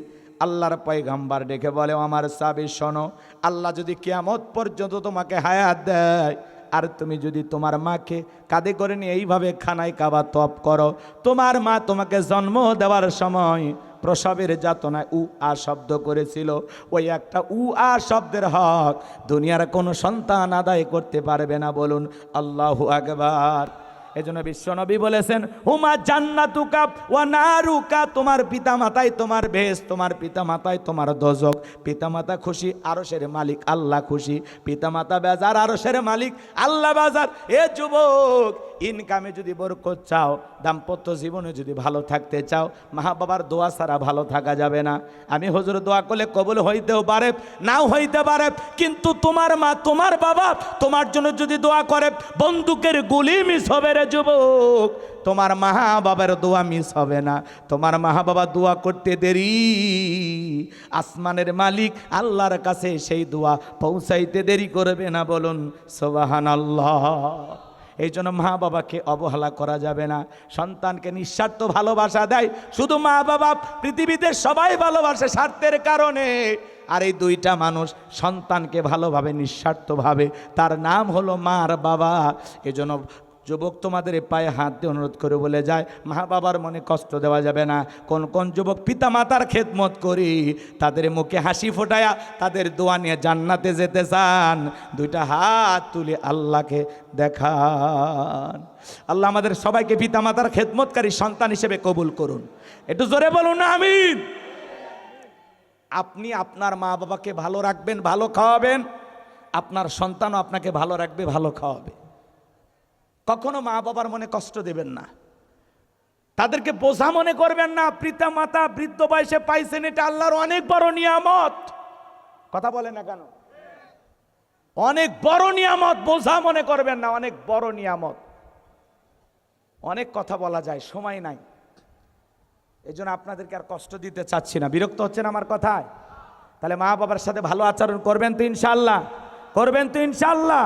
আল্লাহর পয়গম্বর ডেকে বলে আমার সাহাবী শোনো, আল্লাহ যদি কিয়ামত পর্যন্ত তোমাকে হায়াত দেয়, আর তুমি যদি তোমার মাকে কাঁধে করে নিয়ে এইভাবে খানায় কাবা তপ করো, তোমার মা তোমাকে জন্ম দেওয়ার সময় প্রসবের যাতনায় আ শব্দ করেছিল, ওই একটা আ শব্দের হক দুনিয়ার কোনো সন্তান আদায় করতে পারবে না। বলুন আল্লাহু আকবার। এজন্য বিশ্বনবী বলেছেন হুমা জান্নাতুকা ওয়া নারুকা, তোমার পিতা মাতাই তোমার বেহেশত, তোমার পিতা মাতাই তোমার দোজখ। পিতা মাতা খুশি, আরশের মালিক আল্লাহ খুশি। পিতা মাতা বেজার, আরশের মালিক আল্লাহ বেজার। এ যুবক, ইনকামে যদি বরকত চাও, দাম্পত্য জীবনে যদি ভালো থাকতে চাও, মা বাবার দোয়া ছাড়া ভালো থাকা যাবে না। আমি হুজুর দোয়া করলে কবুল হইতেও পারে, নাও হইতে পারে, কিন্তু তোমার মা তোমার বাবা তোমার জন্য যদি দোয়া করে, বন্দুকের গুলি মিস হবে রে যুবক, তোমার মা বাবার দোয়া মিস হবে না। তোমার মা বাবা দোয়া করতে দেরি, আসমানের মালিক আল্লাহর কাছে সেই দোয়া পৌঁছাইতে দেরি করবে না। বলুন সুবহানাল্লাহ। এই জন্য মা বাবাকে অবহেলা করা যাবে না। সন্তানকে নিঃস্বার্থ ভালোবাসা দেয় শুধু মা বাবা, পৃথিবীতে সবাই ভালোবাসে স্বার্থের কারণে। আর এই দুইটা মানুষ সন্তানকে ভালোভাবে নিঃস্বার্থভাবে, তার নাম হলো মা আর বাবা। এজন্য যুবক তোমাদের পায়ে হাত দিয়ে অনুরোধ করে বলে যায়, মা বাবার মনে কষ্ট দেওয়া যাবে না। কোন কোন যুবক পিতা মাতার খেদমত করি, তাদের মুখে হাসি ফোটায়া তাদের দোয়া নিয়ে জান্নাতে যেতে চান, দুইটা হাত তুলে আল্লাহকে দেখান। আল্লাহ আমাদের সবাইকে পিতা মাতার খেদমতকারী সন্তান হিসেবে কবুল করুন। একটু জোরে বলুন না আমিন। আপনি আপনার মা বাবাকে ভালো রাখবেন, ভালো খাওয়াবেন, আপনার সন্তানও আপনাকে ভালো রাখবে, ভালো খাওয়াবে। কখনো মা বাবার মনে কষ্ট দেবেন না, তাদেরকে বোঝা মনে করবেন না। পিতা মাতা বৃদ্ধ বয়সে পাইছেন, এটা আল্লাহর অনেক বড় নিয়ামত। কথা বলে না কেন? অনেক বড় নিয়ামত, বোঝা মনে করবেন না, অনেক বড় নিয়ামত। অনেক কথা বলা যায়, সময় নাই, এজন্য আপনাদেরকে আর কষ্ট দিতে চাচ্ছি না। বিরক্ত হচ্ছেন আমার কথায়? তাহলে মা বাবার সাথে ভালো আচরণ করবেন তো ইনশাআল্লাহ? করবেন তো ইনশাআল্লাহ?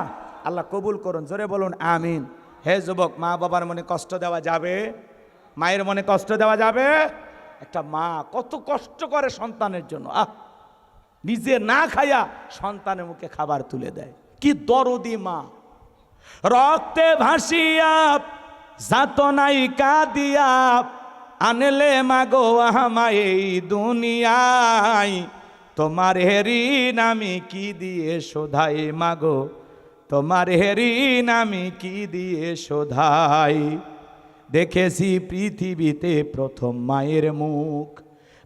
আল্লাহ কবুল করুন, জোরে বলুন আমিন। হে যুবক, মা বাবার মনে কষ্ট দেওয়া যাবে? মায়ের মনে কষ্ট দেওয়া যাবে? একটা মা কত কষ্ট করে সন্তানের জন্য, নিজে না খাইয়া সন্তানের মুখে খাবার তুলে দেয়। কি দরদি মা! রক্তে ভাসিয়া যাতনাই কাঁদিয়া আনলে মাগো আমায় এই দুনিয়ায়, তোমার ঋণ আমি কি দিয়ে শোধাই মাগো, তোমার ঋণ আমি কি দিয়ে শোধাই। দেখেছি পৃথিবীতে প্রথম মায়ের মুখ,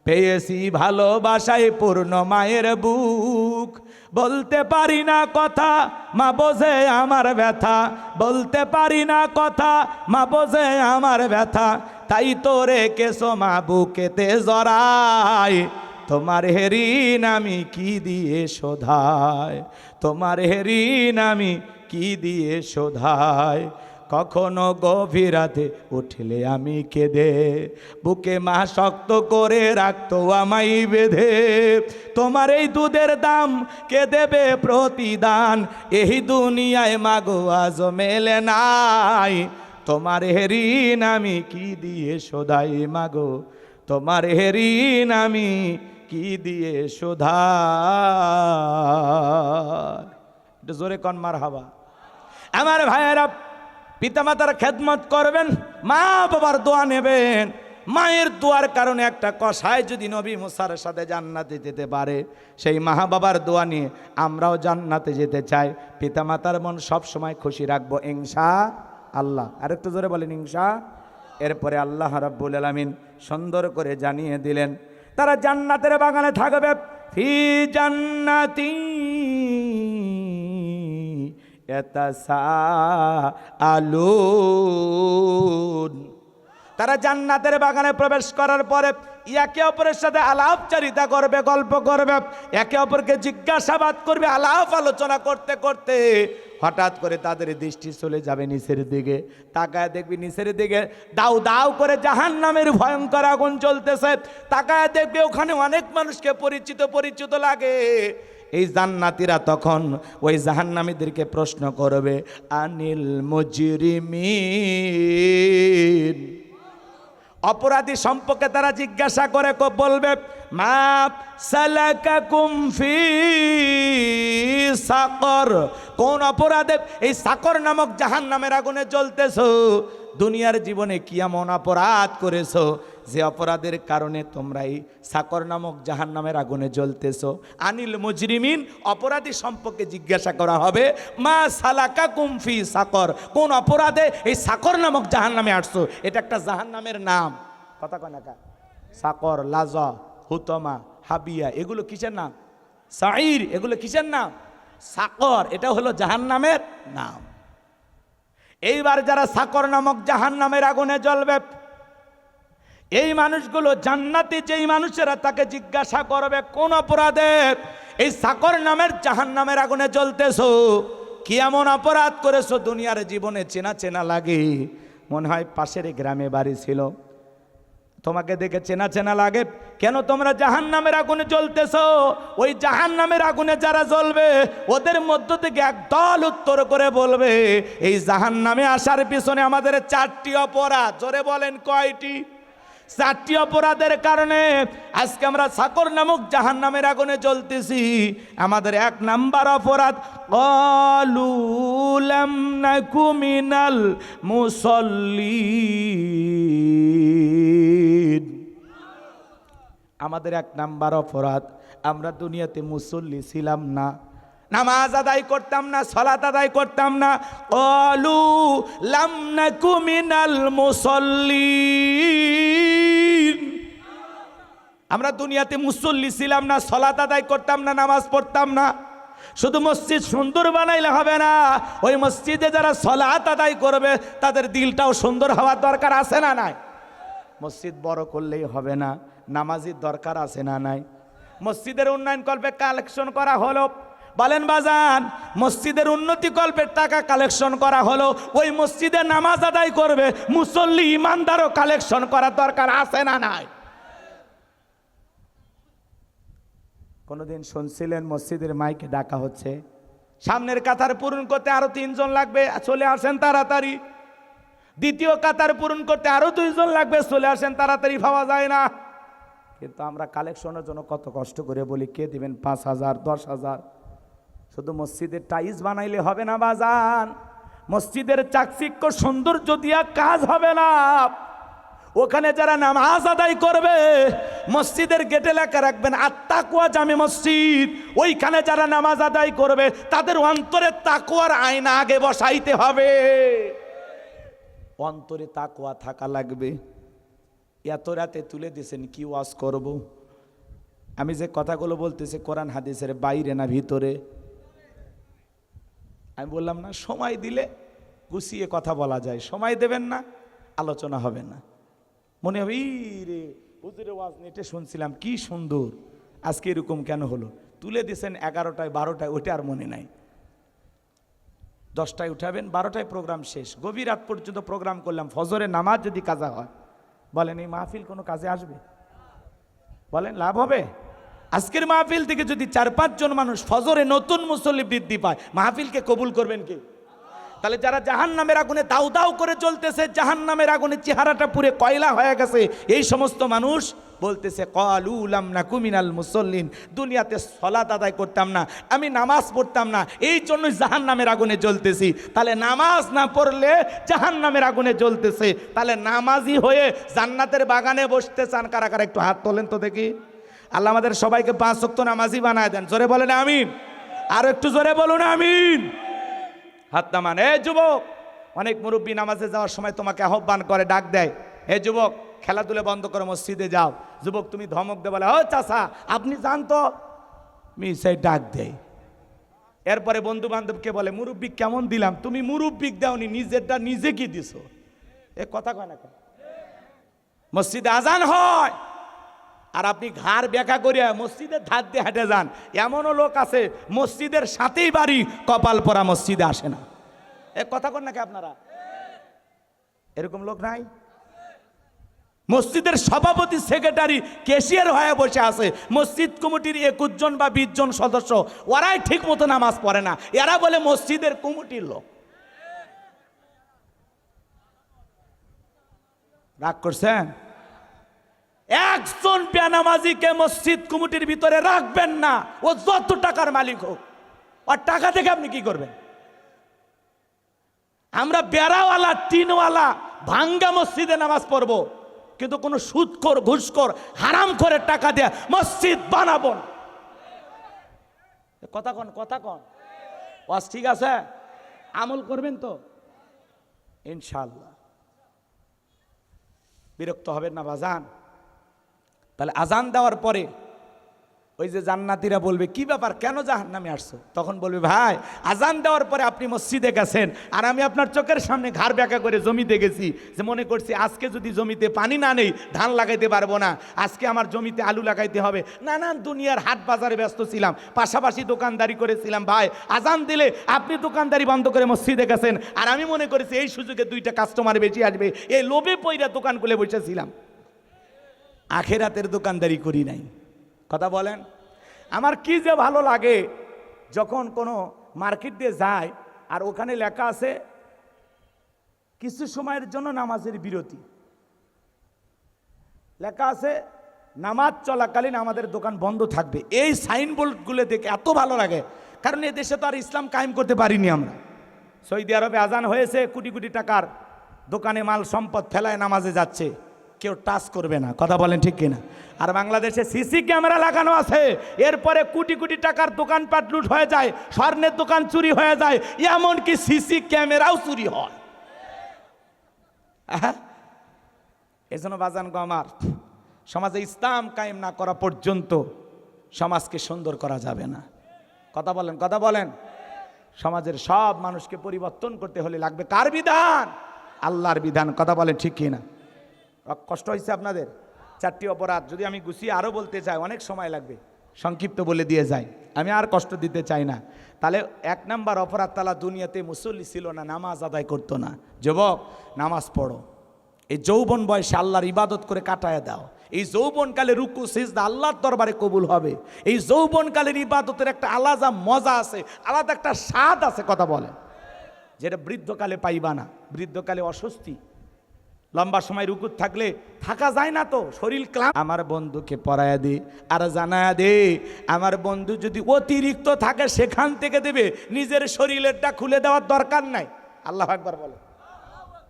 পেয়েছি ভালোবাসায় পূর্ণ মায়ের বুক। বলতে পারি না কথা, মা বোঝে আমার ব্যথা, বলতে পারি না কথা, মা বোঝে আমার ব্যথা। তাই তো রেখেছো মা বুকেতে জড়াই, তোমার ঋণ আমি কি দিয়ে শোধাই, তোমার ঋণ আমি কি দিয়ে শোধাই। কখনো গভীর রাতে উঠলে আমি কেঁদে, বুকে মা শক্ত করে রাখতো আমায় বেঁধে। তোমার এই দুধের দাম কে দেবে প্রতিদান, এই দুনিয়ায় মাগো আজ মেলে নাই। তোমার ঋণ আমি কি দিয়ে শোধাই মাগো, তোমার ঋণ আমি কি দিয়ে শোধাই। একটু জোরে কন মারহাবা। আমার ভাইয়েরা, পিতামাতার খেদমত করবেন, মা বাবার দোয়া নেবেন। মায়ের দোয়ার কারণে একটা কসাই যদি নবী মুসার সাথে জান্নাতে যেতে পারে, সেই মা বাবার দোয়া নিয়ে আমরাও জান্নাতে যেতে চাই। পিতামাতার মন সব সময় খুশি রাখবো ইনশাআল্লাহ। আরেকটু জোরে বলেন ইনশা। এরপরে আল্লাহ রাব্বুল আলামিন সুন্দর করে জানিয়ে দিলেন তারা জান্নাতের বাগানে থাকবে। ফি জান্নাতি ইয়াতাসাআলুন। তারা জান্নাতের বাগানে প্রবেশ করার পরে একে অপরের সাথে আলাপচারিতা করবে, গল্প করবে, একে অপরকে জিজ্ঞাসাবাদ করবে। আলাপ আলোচনা করতে করতে হঠাৎ করে তাদের দৃষ্টি চলে যাবে নিচের দিকে। তাকায় দেখবি নিচের দিকে দাউ দাউ করে জাহান্নামের ভয়ঙ্কর আগুন জ্বলতেছে। তাকায় দেখবে ওখানে অনেক মানুষকে পরিচিত পরিচিত লাগে। এই জান্নাতীরা তখন ওই জাহান্নামীদেরকে প্রশ্ন করবে, আনিল মুজরিমিন। অপরাধী সম্পর্কে তারা জিজ্ঞাসা করে বলবে, মা সালাকাকুম ফি সাকর। কোন অপরাধে এই সাকর নামক জাহান্নামের আগুনে জ্বলতেছো? দুনিয়ার জীবনে কি এমন অপরাধ করেছো যে অপরাধের কারণে তোমরা এই সাকর নামক জাহান্নামের আগুনে জ্বলতেছো? আনিল মুজরিমিন, অপরাধী সম্পর্কে জিজ্ঞাসা করা হবে, মা সালাকাকুম ফি সাকর। কোন অপরাধে এই সাকর নামক জাহান্নামে আসছো? এটা একটা জাহান্নামের নাম। কথা কয় না কা? সাকর, লাজা, হুতমা, হাবিয়া, এগুলো কিসের নাম? সাইর, এগুলো কিসের নাম? সাকর, এটা হলো জাহান্নামের নাম। এইবার যারা সাকর নামক জাহান্নামের আগুনে জ্বলবে, এই মানুষগুলো জান্নাতি যেই মানুষেরা তাকে জিজ্ঞাসা করবে, কোন অপরাধে এই সাকর নামের জাহান্নামের আগুনে জ্বলতেছো? কি এমন অপরাধ করেছো দুনিয়ার জীবনে চেনা চেনা লাগে? মনে হয় পাশের গ্রামে বাড়ি ছিল, তোমাকে দেখে চেনা চেনা লাগে। কেন তোমরা জাহান্নামের আগুনে জ্বলতেছো? ওই জাহান্নামের আগুনে যারা জ্বলবে ওদের মধ্য থেকে একদল উত্তর করে বলবে, এই জাহান্নামে আসার পিছনে আমাদের 4টি অপরাধ। জোরে বলেন কয়টি? 4টি অপরাধের কারণে আজকে আমরা সাকর নামক জাহান্নামের আগুনে জ্বলতেছি। আমাদের 1 নাম্বার অপরাধ, ক্বালু লাম নাকু মিনাল মুসাল্লিন। আমাদের 1 নাম্বার অপরাধ, আমরা দুনিয়াতে মুসল্লি ছিলাম না, নামাজ আদায় করতাম না, সালাত আদায় করতাম না। ক্বালু লাম নাকু মিনাল মুসাল্লিন। আমরা দুনিয়াতে মুসল্লি ছিলাম না, সালাত আদায় করতাম না, নামাজ পড়তাম না। শুধু মসজিদ সুন্দর বানাইলে হবে না, ওই মসজিদে যারা সালাত আদায় করবে তাদের দিলটাও সুন্দর হওয়ার দরকার আছে না নাই? মসজিদ বড় করলেই হবে না, নামাজির দরকার আছে না নাই? মসজিদের উন্নয়ন কল্পে কালেকশন করা হলো, বলেন বাজান, মসজিদের উন্নতি কল্পের টাকা কালেকশন করা হলো, ওই মসজিদে নামাজ আদায় করবে মুসল্লি ইমানদারও কালেকশন করার দরকার আছে না নাই? কোনদিন শুনছিলেন মসজিদের মাইকে ডাকা হচ্ছে, সামনের কাতার পূরণ করতে আরো 3 জন লাগবে, চলে আসেন তাড়াতাড়ি। দ্বিতীয় কাতার পূরণ করতে আরো 2 জন লাগবে, চলে আসেন তাড়াতাড়ি। পাওয়া যায় না। কিন্তু আমরা কালেকশনের জন্য কত কষ্ট করে বলি, কে দিবেন 5,000, 10,000। শুধু মসজিদের টাইলস বানাইলে হবে না বাজান, মসজিদের চাকচিক্য সৌন্দর্য দিয়া কাজ হবে না। ওখানে যারা নামাজ আদায় করবে, মসজিদের গেটে লেখা রাখবেন আত্তাকুয়া জামে মসজিদ, ওইখানে যারা নামাজ আদায় করবে তাদের অন্তরে তাকওয়ার আয়না আগে বসাইতে হবে। অন্তরে তাকওয়া থাকা লাগবে। এত রাতে তুলে দিয়েছেন, কি ওয়াজ করব? আমি যে কথাগুলো বলতেছি কোরআন হাদিসের বাইরে না ভিতরে? আমি বললাম না, সময় দিলে গুছিয়ে কথা বলা যায়, সময় দেবেন না আলোচনা হবে না। মনে হবে রে হুজুরের ওয়াজ নেটে শুনছিলাম, কি সুন্দর, আজকে এরকম কেন হলো? তুলে দিয়েছেন 11টায় 12টায়, ওইটা আর মনে নাই। 10টায় উঠাবেন, 12টায় প্রোগ্রাম শেষ, গভীর রাত পর্যন্ত প্রোগ্রাম করলাম, ফজরের নামাজ যদি কাজা হয়, বলেন এই মাহফিল কোনো কাজে আসবে? বলেন লাভ হবে? আজকের মাহফিল থেকে যদি 4-5 জন মানুষ ফজরে নতুন মুসল্লি বৃদ্ধি পায়, মাহফিলকে কবুল করবেন কে? তাহলে যারা জাহান্নামের আগুনে দাউ দাউ করে চলতেছে, জাহান্নামের আগুনে চেহারাটা পুরে কয়লা হয়ে গেছে, এই সমস্ত মানুষ বলতেছে ক্বালু লাম নাকু মিনাল মুসাল্লিন, দুনিয়াতে সালাত আদায় করতাম না, আমি নামাজ পড়তাম না, এই জন্যই জাহান্নামের আগুনে জ্বলতেছি। তাহলে নামাজ না পড়লে জাহান্নামের আগুনে জ্বলতেছে, তাহলে নামাজি হয়ে জান্নাতের বাগানে বসতে চান কারা কারা? একটু হাত তোলেন তো দেখি। আল্লাহ আমাদের সবাইকে 5 ওয়াক্ত নামাজি বানায় দেন। জোরে বলেন আমিন। আর একটু জোরে বলুন আমিন। হাত নামান। এ যুবক, অনেক মুরব্বী নামাজে যাওয়ার সময় তোমাকে আহ্বান করে, ডাক দেয়, হে যুবক খেলাধুলা বন্ধ করে মসজিদে যাও। যুবক তুমি ধমক দে, বলে ও চাচা আপনি যান তো, মিসাই ডাক দেয়। এরপরে বন্ধু বান্ধবকে বলে মুরব্বী কেমন দিলাম? তুমি মুরব্বী দাওনি, নিজেরটা নিজে কি দিছো? এ কথা কয় না কেন? মসজিদে আজান হয় আর আপনি ঘাড় ব্যাখ্যা করিয়া মসজিদের ধার দিয়ে হেঁটে যান। এমনও লোক আছে মসজিদের সাথেই বাড়ি, কপাল পরা মসজিদে আসে না। এ কথা কন নাকি আপনারা? এরকম লোক নাই? মসজিদের সভাপতি, সেক্রেটারি, ক্যাশিয়ার হয়ে বসে আছে, মসজিদ কমিটির 21 জন বা 20 জন সদস্য, ওরাই ঠিক মতো নামাজ পড়ে না, এরা বলে মসজিদের কমিটির লোক। রাগ করছেন? একজন বেনামাজিকে মসজিদ কমিটির ভিতরে রাখবেন না, ও যত টাকার মালিক হোক। আর টাকা থেকে আপনি কি করবেন? আমরা বেড়াওয়ালা, টিনওয়ালা, ভাঙ্গা মসজিদে নামাজ পড়বো, কিন্তু কোনো সুদখোর, ঘুষখোর, হারাম করে টাকা দিয়ে মসজিদ বানাবো না। কথা কন, কথা কন। ওয়াজ ঠিক আছে? আমল করবেন তো ইনশাআল্লাহ। বিরক্ত হবেন না বাজান। তাহলে আজান দেওয়ার পরে ওই যে জান্নাতীরা বলবে কি ব্যাপার, কেন জাহান্নামে আসছো? তখন বলবে ভাই আজান দেওয়ার পরে আপনি মসজিদে গেছেন আর আমি আপনার চোখের সামনে ঘাড় ব্যাকা করে জমিতে গেছি, যে মনে করছি আজকে যদি জমিতে পানি না নেই ধান লাগাইতে পারবো না, আজকে আমার জমিতে আলু লাগাইতে হবে। নানান দুনিয়ার হাট বাজারে ব্যস্ত ছিলাম, পাশাপাশি দোকানদারি করেছিলাম। ভাই আজান দিলে আপনি দোকানদারি বন্ধ করে মসজিদে গেছেন আর আমি মনে করেছি এই সুযোগে 2টা কাস্টমার বেশি আসবে, এই লোভে পইরা দোকান খুলে বসেছিলাম। আখেরাতের দোকানদারি করি নাই। কথা বলেন। আমার কি যে ভালো লাগে যখন কোনো মার্কেট দিয়ে যায় আর ওখানে লেখা আছে কিছু সময়ের জন্য নামাজের বিরতি, লেখা আছে নামাজ চলাকালীন আমাদের দোকান বন্ধ থাকবে। এই সাইনবোর্ডগুলো দেখে এত ভালো লাগে, কারণ এ দেশে তো আর ইসলাম কায়েম করতে পারিনি আমরা। সৌদি আরবে আজান হয়েছে, কোটি কোটি টাকার দোকানে মাল সম্পদ ফেলায় নামাজে যাচ্ছে, কেউ টাচ করবে না। কথা বলেন ঠিক কিনা? আর বাংলাদেশে সিসি ক্যামেরা লাগানো আছে, এরপরে কোটি কোটি টাকার দোকানপাট লুট হয়ে যায়, স্বর্ণের দোকান চুরি হয়ে যায়, এমনকি সিসি ক্যামেরাও চুরি হয়। এজন্য বাজান গো আমার, সমাজে ইসলাম কায়েম না করা পর্যন্ত সমাজকে সুন্দর করা যাবে না। কথা বলেন, কথা বলেন। সমাজের সব মানুষকে পরিবর্তন করতে হলে লাগবে কার বিধান? আল্লাহর বিধান। কথা বলেন ঠিক কিনা? কষ্ট হয়েছে আপনাদের? 4টি অপরাধ যদি আমি গুছিয়ে আরও বলতে চাই অনেক সময় লাগবে, সংক্ষিপ্ত বলে দিয়ে যাই, আমি আর কষ্ট দিতে চাই না। তাহলে 1 নাম্বার অপরাধ, তালা দুনিয়াতে মুসল্লি ছিল না, নামাজ আদায় করতো না। যুবক নামাজ পড়ো, এই যৌবন বয়সে আল্লাহর ইবাদত করে কাটায় দাও। এই যৌবনকালে রুকু সিজদা আল্লাহর দরবারে কবুল হবে। এই যৌবনকালের ইবাদতের একটা আলাদা মজা আছে, আলাদা একটা স্বাদ আছে। কথা বলে, যেটা বৃদ্ধকালে পাইবা না। বৃদ্ধকালে অস্বস্তি, লম্বা সময় রুকুত থাকলে থাকা যায় না, তো শরীর ক্লান্ত। আমার বন্ধুকে পড়ায়া দে আর জানায়া দে, আমার বন্ধু যদি অতিরিক্ত থাকে সেখান থেকে দেবে, নিজের শরীরেরটা খুলে দেওয়ার দরকার নাই। আল্লাহু আকবার বলে।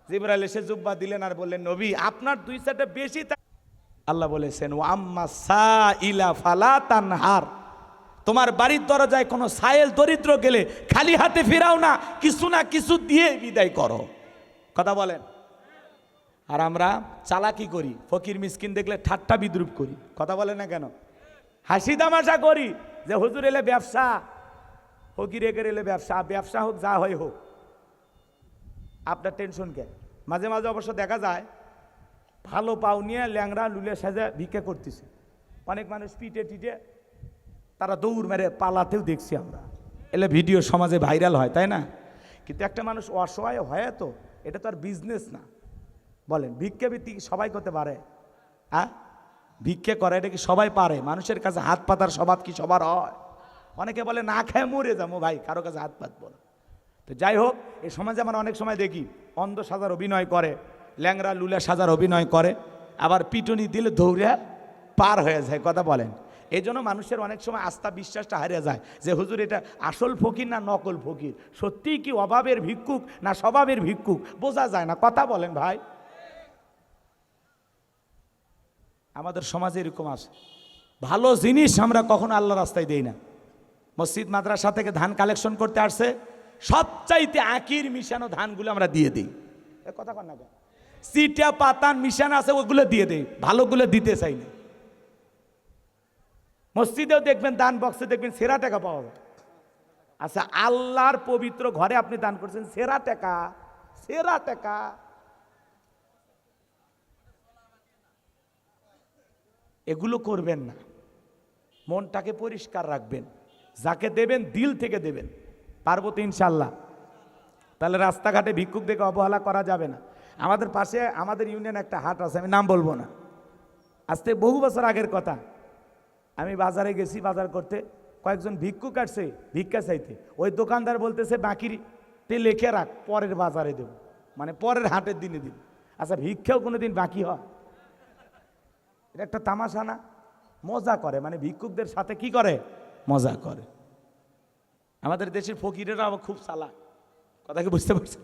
জিবরাইল এসে জুব্বা দিলেন আর বললেন নবী আপনার 2-4টা বেশি। আল্লাহ বলেছেন ও আম্মা সাইলা ফালা তানহার, তোমার বাড়ির দরজায় কোনো সায়েল দরিদ্র গেলে খালি হাতে ফিরাও না, কিছু না কিছু দিয়ে বিদায় করো। কথা বলেন। আর আমরা চালাকি করি, ফকির মিসকিন দেখলে ঠাট্টা বিদ্রুপ করি। কথা বলে না কেন? হাসি তামাশা করি যে হুজুর এলে ব্যবসা, ফকির এগের এলে ব্যবসা, ব্যবসা হোক যা হয় হোক, আপনার টেনশন কে? মাঝে মাঝে অবশ্য দেখা যায় ভালো পাও নিয়ে ল্যাংড়া লুলে সাজা ভিক্ষা করতেছে। অনেক মানুষ পিটে টিটে তারা দৌড় মেরে পালাতেও দেখছি আমরা, এলে ভিডিও সমাজে ভাইরাল হয়, তাই না? কিন্তু একটা মানুষ অসহায় হয় তো, এটা তো আর বিজনেস না। বলেন ভিক্ষাবৃত্তি কি সবাই করতে পারে? হ্যাঁ, ভিক্ষে করে এটা কি সবাই পারে? মানুষের কাছে হাত পাতার স্বভাব কি সবার হয়? অনেকে বলে না খেয়ে মরে যাবো, ভাই কারো কাছে হাত পাতবো না। তো যাই হোক, এই সমাজে আমরা অনেক সময় দেখি অন্ধ সাজার অভিনয় করে, ল্যাংরা লুলা সাজার অভিনয় করে, আবার পিটুনি দিলে দৌড়ে পার হয়ে যায়। কথা বলেন, এই জন্য মানুষের অনেক সময় আস্থা বিশ্বাসটা হারিয়ে যায় যে হুজুর এটা আসল ফকির না নকল ফকির, সত্যিই কি অভাবের ভিক্ষুক না স্বভাবের ভিক্ষুক বোঝা যায় না। কথা বলেন ভাই, আমাদের সমাজে এরকম আছে। ভালো জিনিস আমরা কখনো আল্লাহ রাস্তায় দেই না। মসজিদ মাদ্রাসা থেকে ধান কালেকশন করতে আসছে, সবচাইতে আকির মিশানো ধানগুলো আমরা দিয়ে দিই। কথা কন না, চিটা পাতান মিশানো আছে ওগুলো দিয়ে দেই, ভালোগুলো দিতে চাই না। মসজিদেও দেখবেন দান বক্সে দেখবেন সেরা টাকা পাওয়া যায়। আচ্ছা, আল্লাহর পবিত্র ঘরে আপনি দান করছেন সেরা টাকা, সেরা টাকা। এগুলো করবেন না, মনটাকে পরিষ্কার রাখবেন, যাকে দেবেন দিল থেকে দেবেন। পারবো তো ইনশাল্লাহ? তাহলে রাস্তাঘাটে ভিক্ষুক দেখে অবহেলা করা যাবে না। আমাদের পাশে আমাদের ইউনিয়ন একটা হাট আছে, আমি নাম বলবো না, আজ থেকে বহু বছর আগের কথা। আমি বাজারে গেছি, বাজার করতে, কয়েকজন ভিক্ষুক আসছে ভিক্ষা চাইতে। ওই দোকানদার বলতেছে বাকিতে লিখে রাখ, পরের বাজারে দেব, মানে পরের হাটের দিনে দিব। আচ্ছা, ভিক্ষাও কোনো দিন বাকি হয়? এটা একটা তামাশা না? মজা করে, মানে ভিক্ষুকদের সাথে কি করে? মজা করে। আমাদের দেশের ফকিরেরা আবার খুব চালাক, কথা কি বুঝতে পারছেন?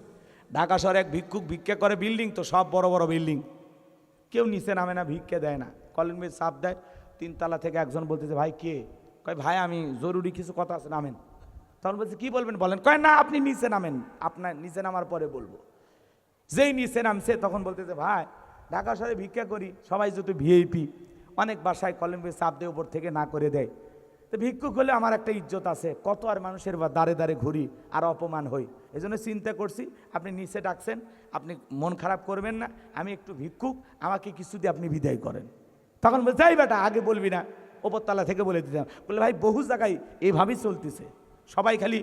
ঢাকা শহরে এক ভিক্ষুক ভিক্ষা করে, বিল্ডিং তো সব বড় বড় বিল্ডিং, কেউ নিচে নামে না, ভিক্ষা দেয় না, কলিং বেল চাপ দেয়। 3 তলা থেকে একজন বলতেছে ভাই কে? কয় ভাই আমি জরুরি কিছু কথা আছে, নামেন। তখন বলছে কি বলবেন বলেন? কয় না আপনি নিচে নামেন, আপনার নিচে নামার পরে বলবো। যেই নিচে নামছে তখন বলতেছে ভাই ঢাকা শহরে ভিক্ষা করি, সবাই যেহেতু ভিআইপি, অনেক বাসায় কলিং বেল চাপ দিয়ে উপর থেকে না করে দেয়, তো ভিক্ষুক হলে আমার একটা ইজ্জত আছে, কত আর মানুষের দাঁড়ে দাঁড়ে ঘুরি আর অপমান হই, এই জন্য চিন্তা করছি আপনি নিচে ডাকছেন, আপনি মন খারাপ করবেন না, আমি একটু ভিক্ষুক, আমাকে কিছু দিয়ে আপনি বিদায় করেন। তখন বলছে যাই বেটা আগে বলবি না, ওপরতলা থেকে বলে দিতাম। বলে ভাই বহু জায়গায় এইভাবেই চলতেছে, সবাই খালি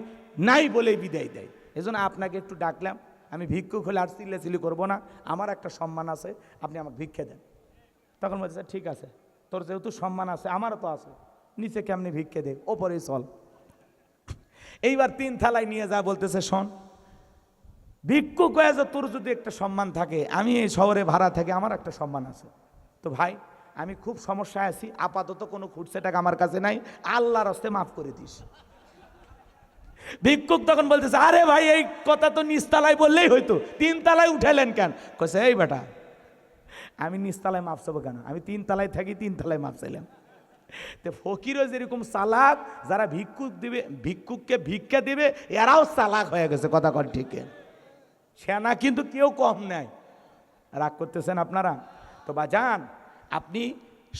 নাই বলেই বিদায় দেয়, এই জন্য আপনাকে একটু ডাকলাম। আমি ভিক্ষুক হলে আর চিল্লাচিল্লি করবো না, আমার একটা সম্মান আছে, আপনি আমাকে ভিক্ষা দেন। তখন বলছে ঠিক আছে, তোর যেহেতু সম্মান আছে আমারও তো আছে, নিচে কেমনি ভিক্ষে দে, ওপরেই চল। এইবার 3 থালায় নিয়ে যা বলতেছে শোন, ভিক্ষুক হয়ে যে তোর যদি একটা সম্মান থাকে, আমি এই শহরে ভাড়া থাকি, আমার একটা সম্মান আছে। তো ভাই আমি খুব সমস্যায় আছি, আপাতত কোনো খুঁটছে টাকা আমার কাছে নাই, আল্লাহর হস্তে মাফ করে দিস। ভিক্ষুক তখন বলতেছে আরে ভাই এই কথা তো নিচতলায় বললেই হইতো, 3 তলায় উঠাইলেন কেন? কইছে এই বেটা আমি নিচতলায় মাপ চাবো কেন, আমি 3 তলায় থাকি, 3 তলায় মাপ চাইলাম। তো ফকিরও যেরকম চালাক, যারা ভিক্ষুক দিবে, ভিক্ষুককে ভিক্ষা দিবে, এরাও চালাক হয়ে গেছে। কথা কন ঠিক? সেনা কিন্তু কেউ কম নাই। রাগ করতেছেন আপনারা? তো বাজান আপনি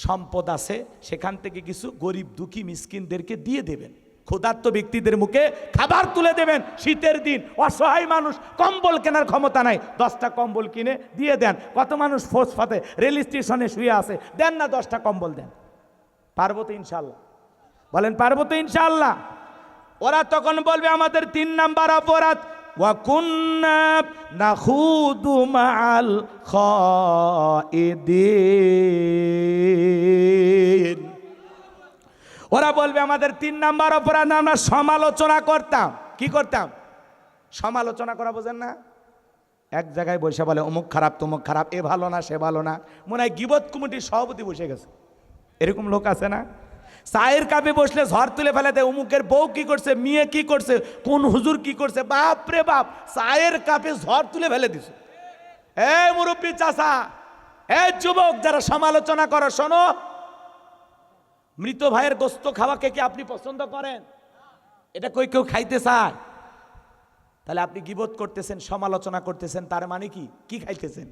সম্পদ আছে, সেখান থেকে কিছু গরিব দুঃখী মিসকিনদেরকে দিয়ে দেবেন, ক্ষুধার্ত ব্যক্তিদের মুখে খাবার তুলে দেবেন। শীতের দিন অসহায় মানুষ, কম্বল কেনার ক্ষমতা নাই, 10টা কম্বল কিনে দিয়ে দেন। কত মানুষ ফুটপাতে রেল স্টেশনে শুয়ে আছে, দেন না 10টা কম্বল দেন। পারবো তো ইনশাল্লাহ? বলেন পারবো তো ইনশাল্লাহ? ওরা তখন বলবে আমাদের 3 নাম্বার অপরাধ, ওয়া কুন্না নাখুদু মাআল খাইদিন। ওরা বলবে আমাদের 3 নাম্বার অপরাধ, আমরা সমালোচনা করতাম। কি করতাম? সমালোচনা করা, বোঝেন না? এক জায়গায় বসে বলে অমুক খারাপ তমুক খারাপ, এ ভালো না সে ভালো না, মনে হয় গিবত কমিটির সভাপতি বসে গেছে। এরকম লোক আছে না? চায়ের কাপে বসলে ঝড় তুলে ফেলে দেয়, অমুকের বউ কি করছে, মেয়ে কি করছে, কোন হুজুর কি করছে, বাপ রে বাপ, চায়ের কাপে ঝড় তুলে ফেলে দিছে। এই মুরব্বী চাচা, এই যুবক যারা সমালোচনা করো, শোনো, মৃত ভাইয়ের গোস্ত খাওয়াকে কি আপনি পছন্দ করেন? এটা কেউ খাইতে চায়? তাহলে আপনি গীবত করতেছেন, সমালোচনা করতেছেন, তার মানে কি খাইতেছেন?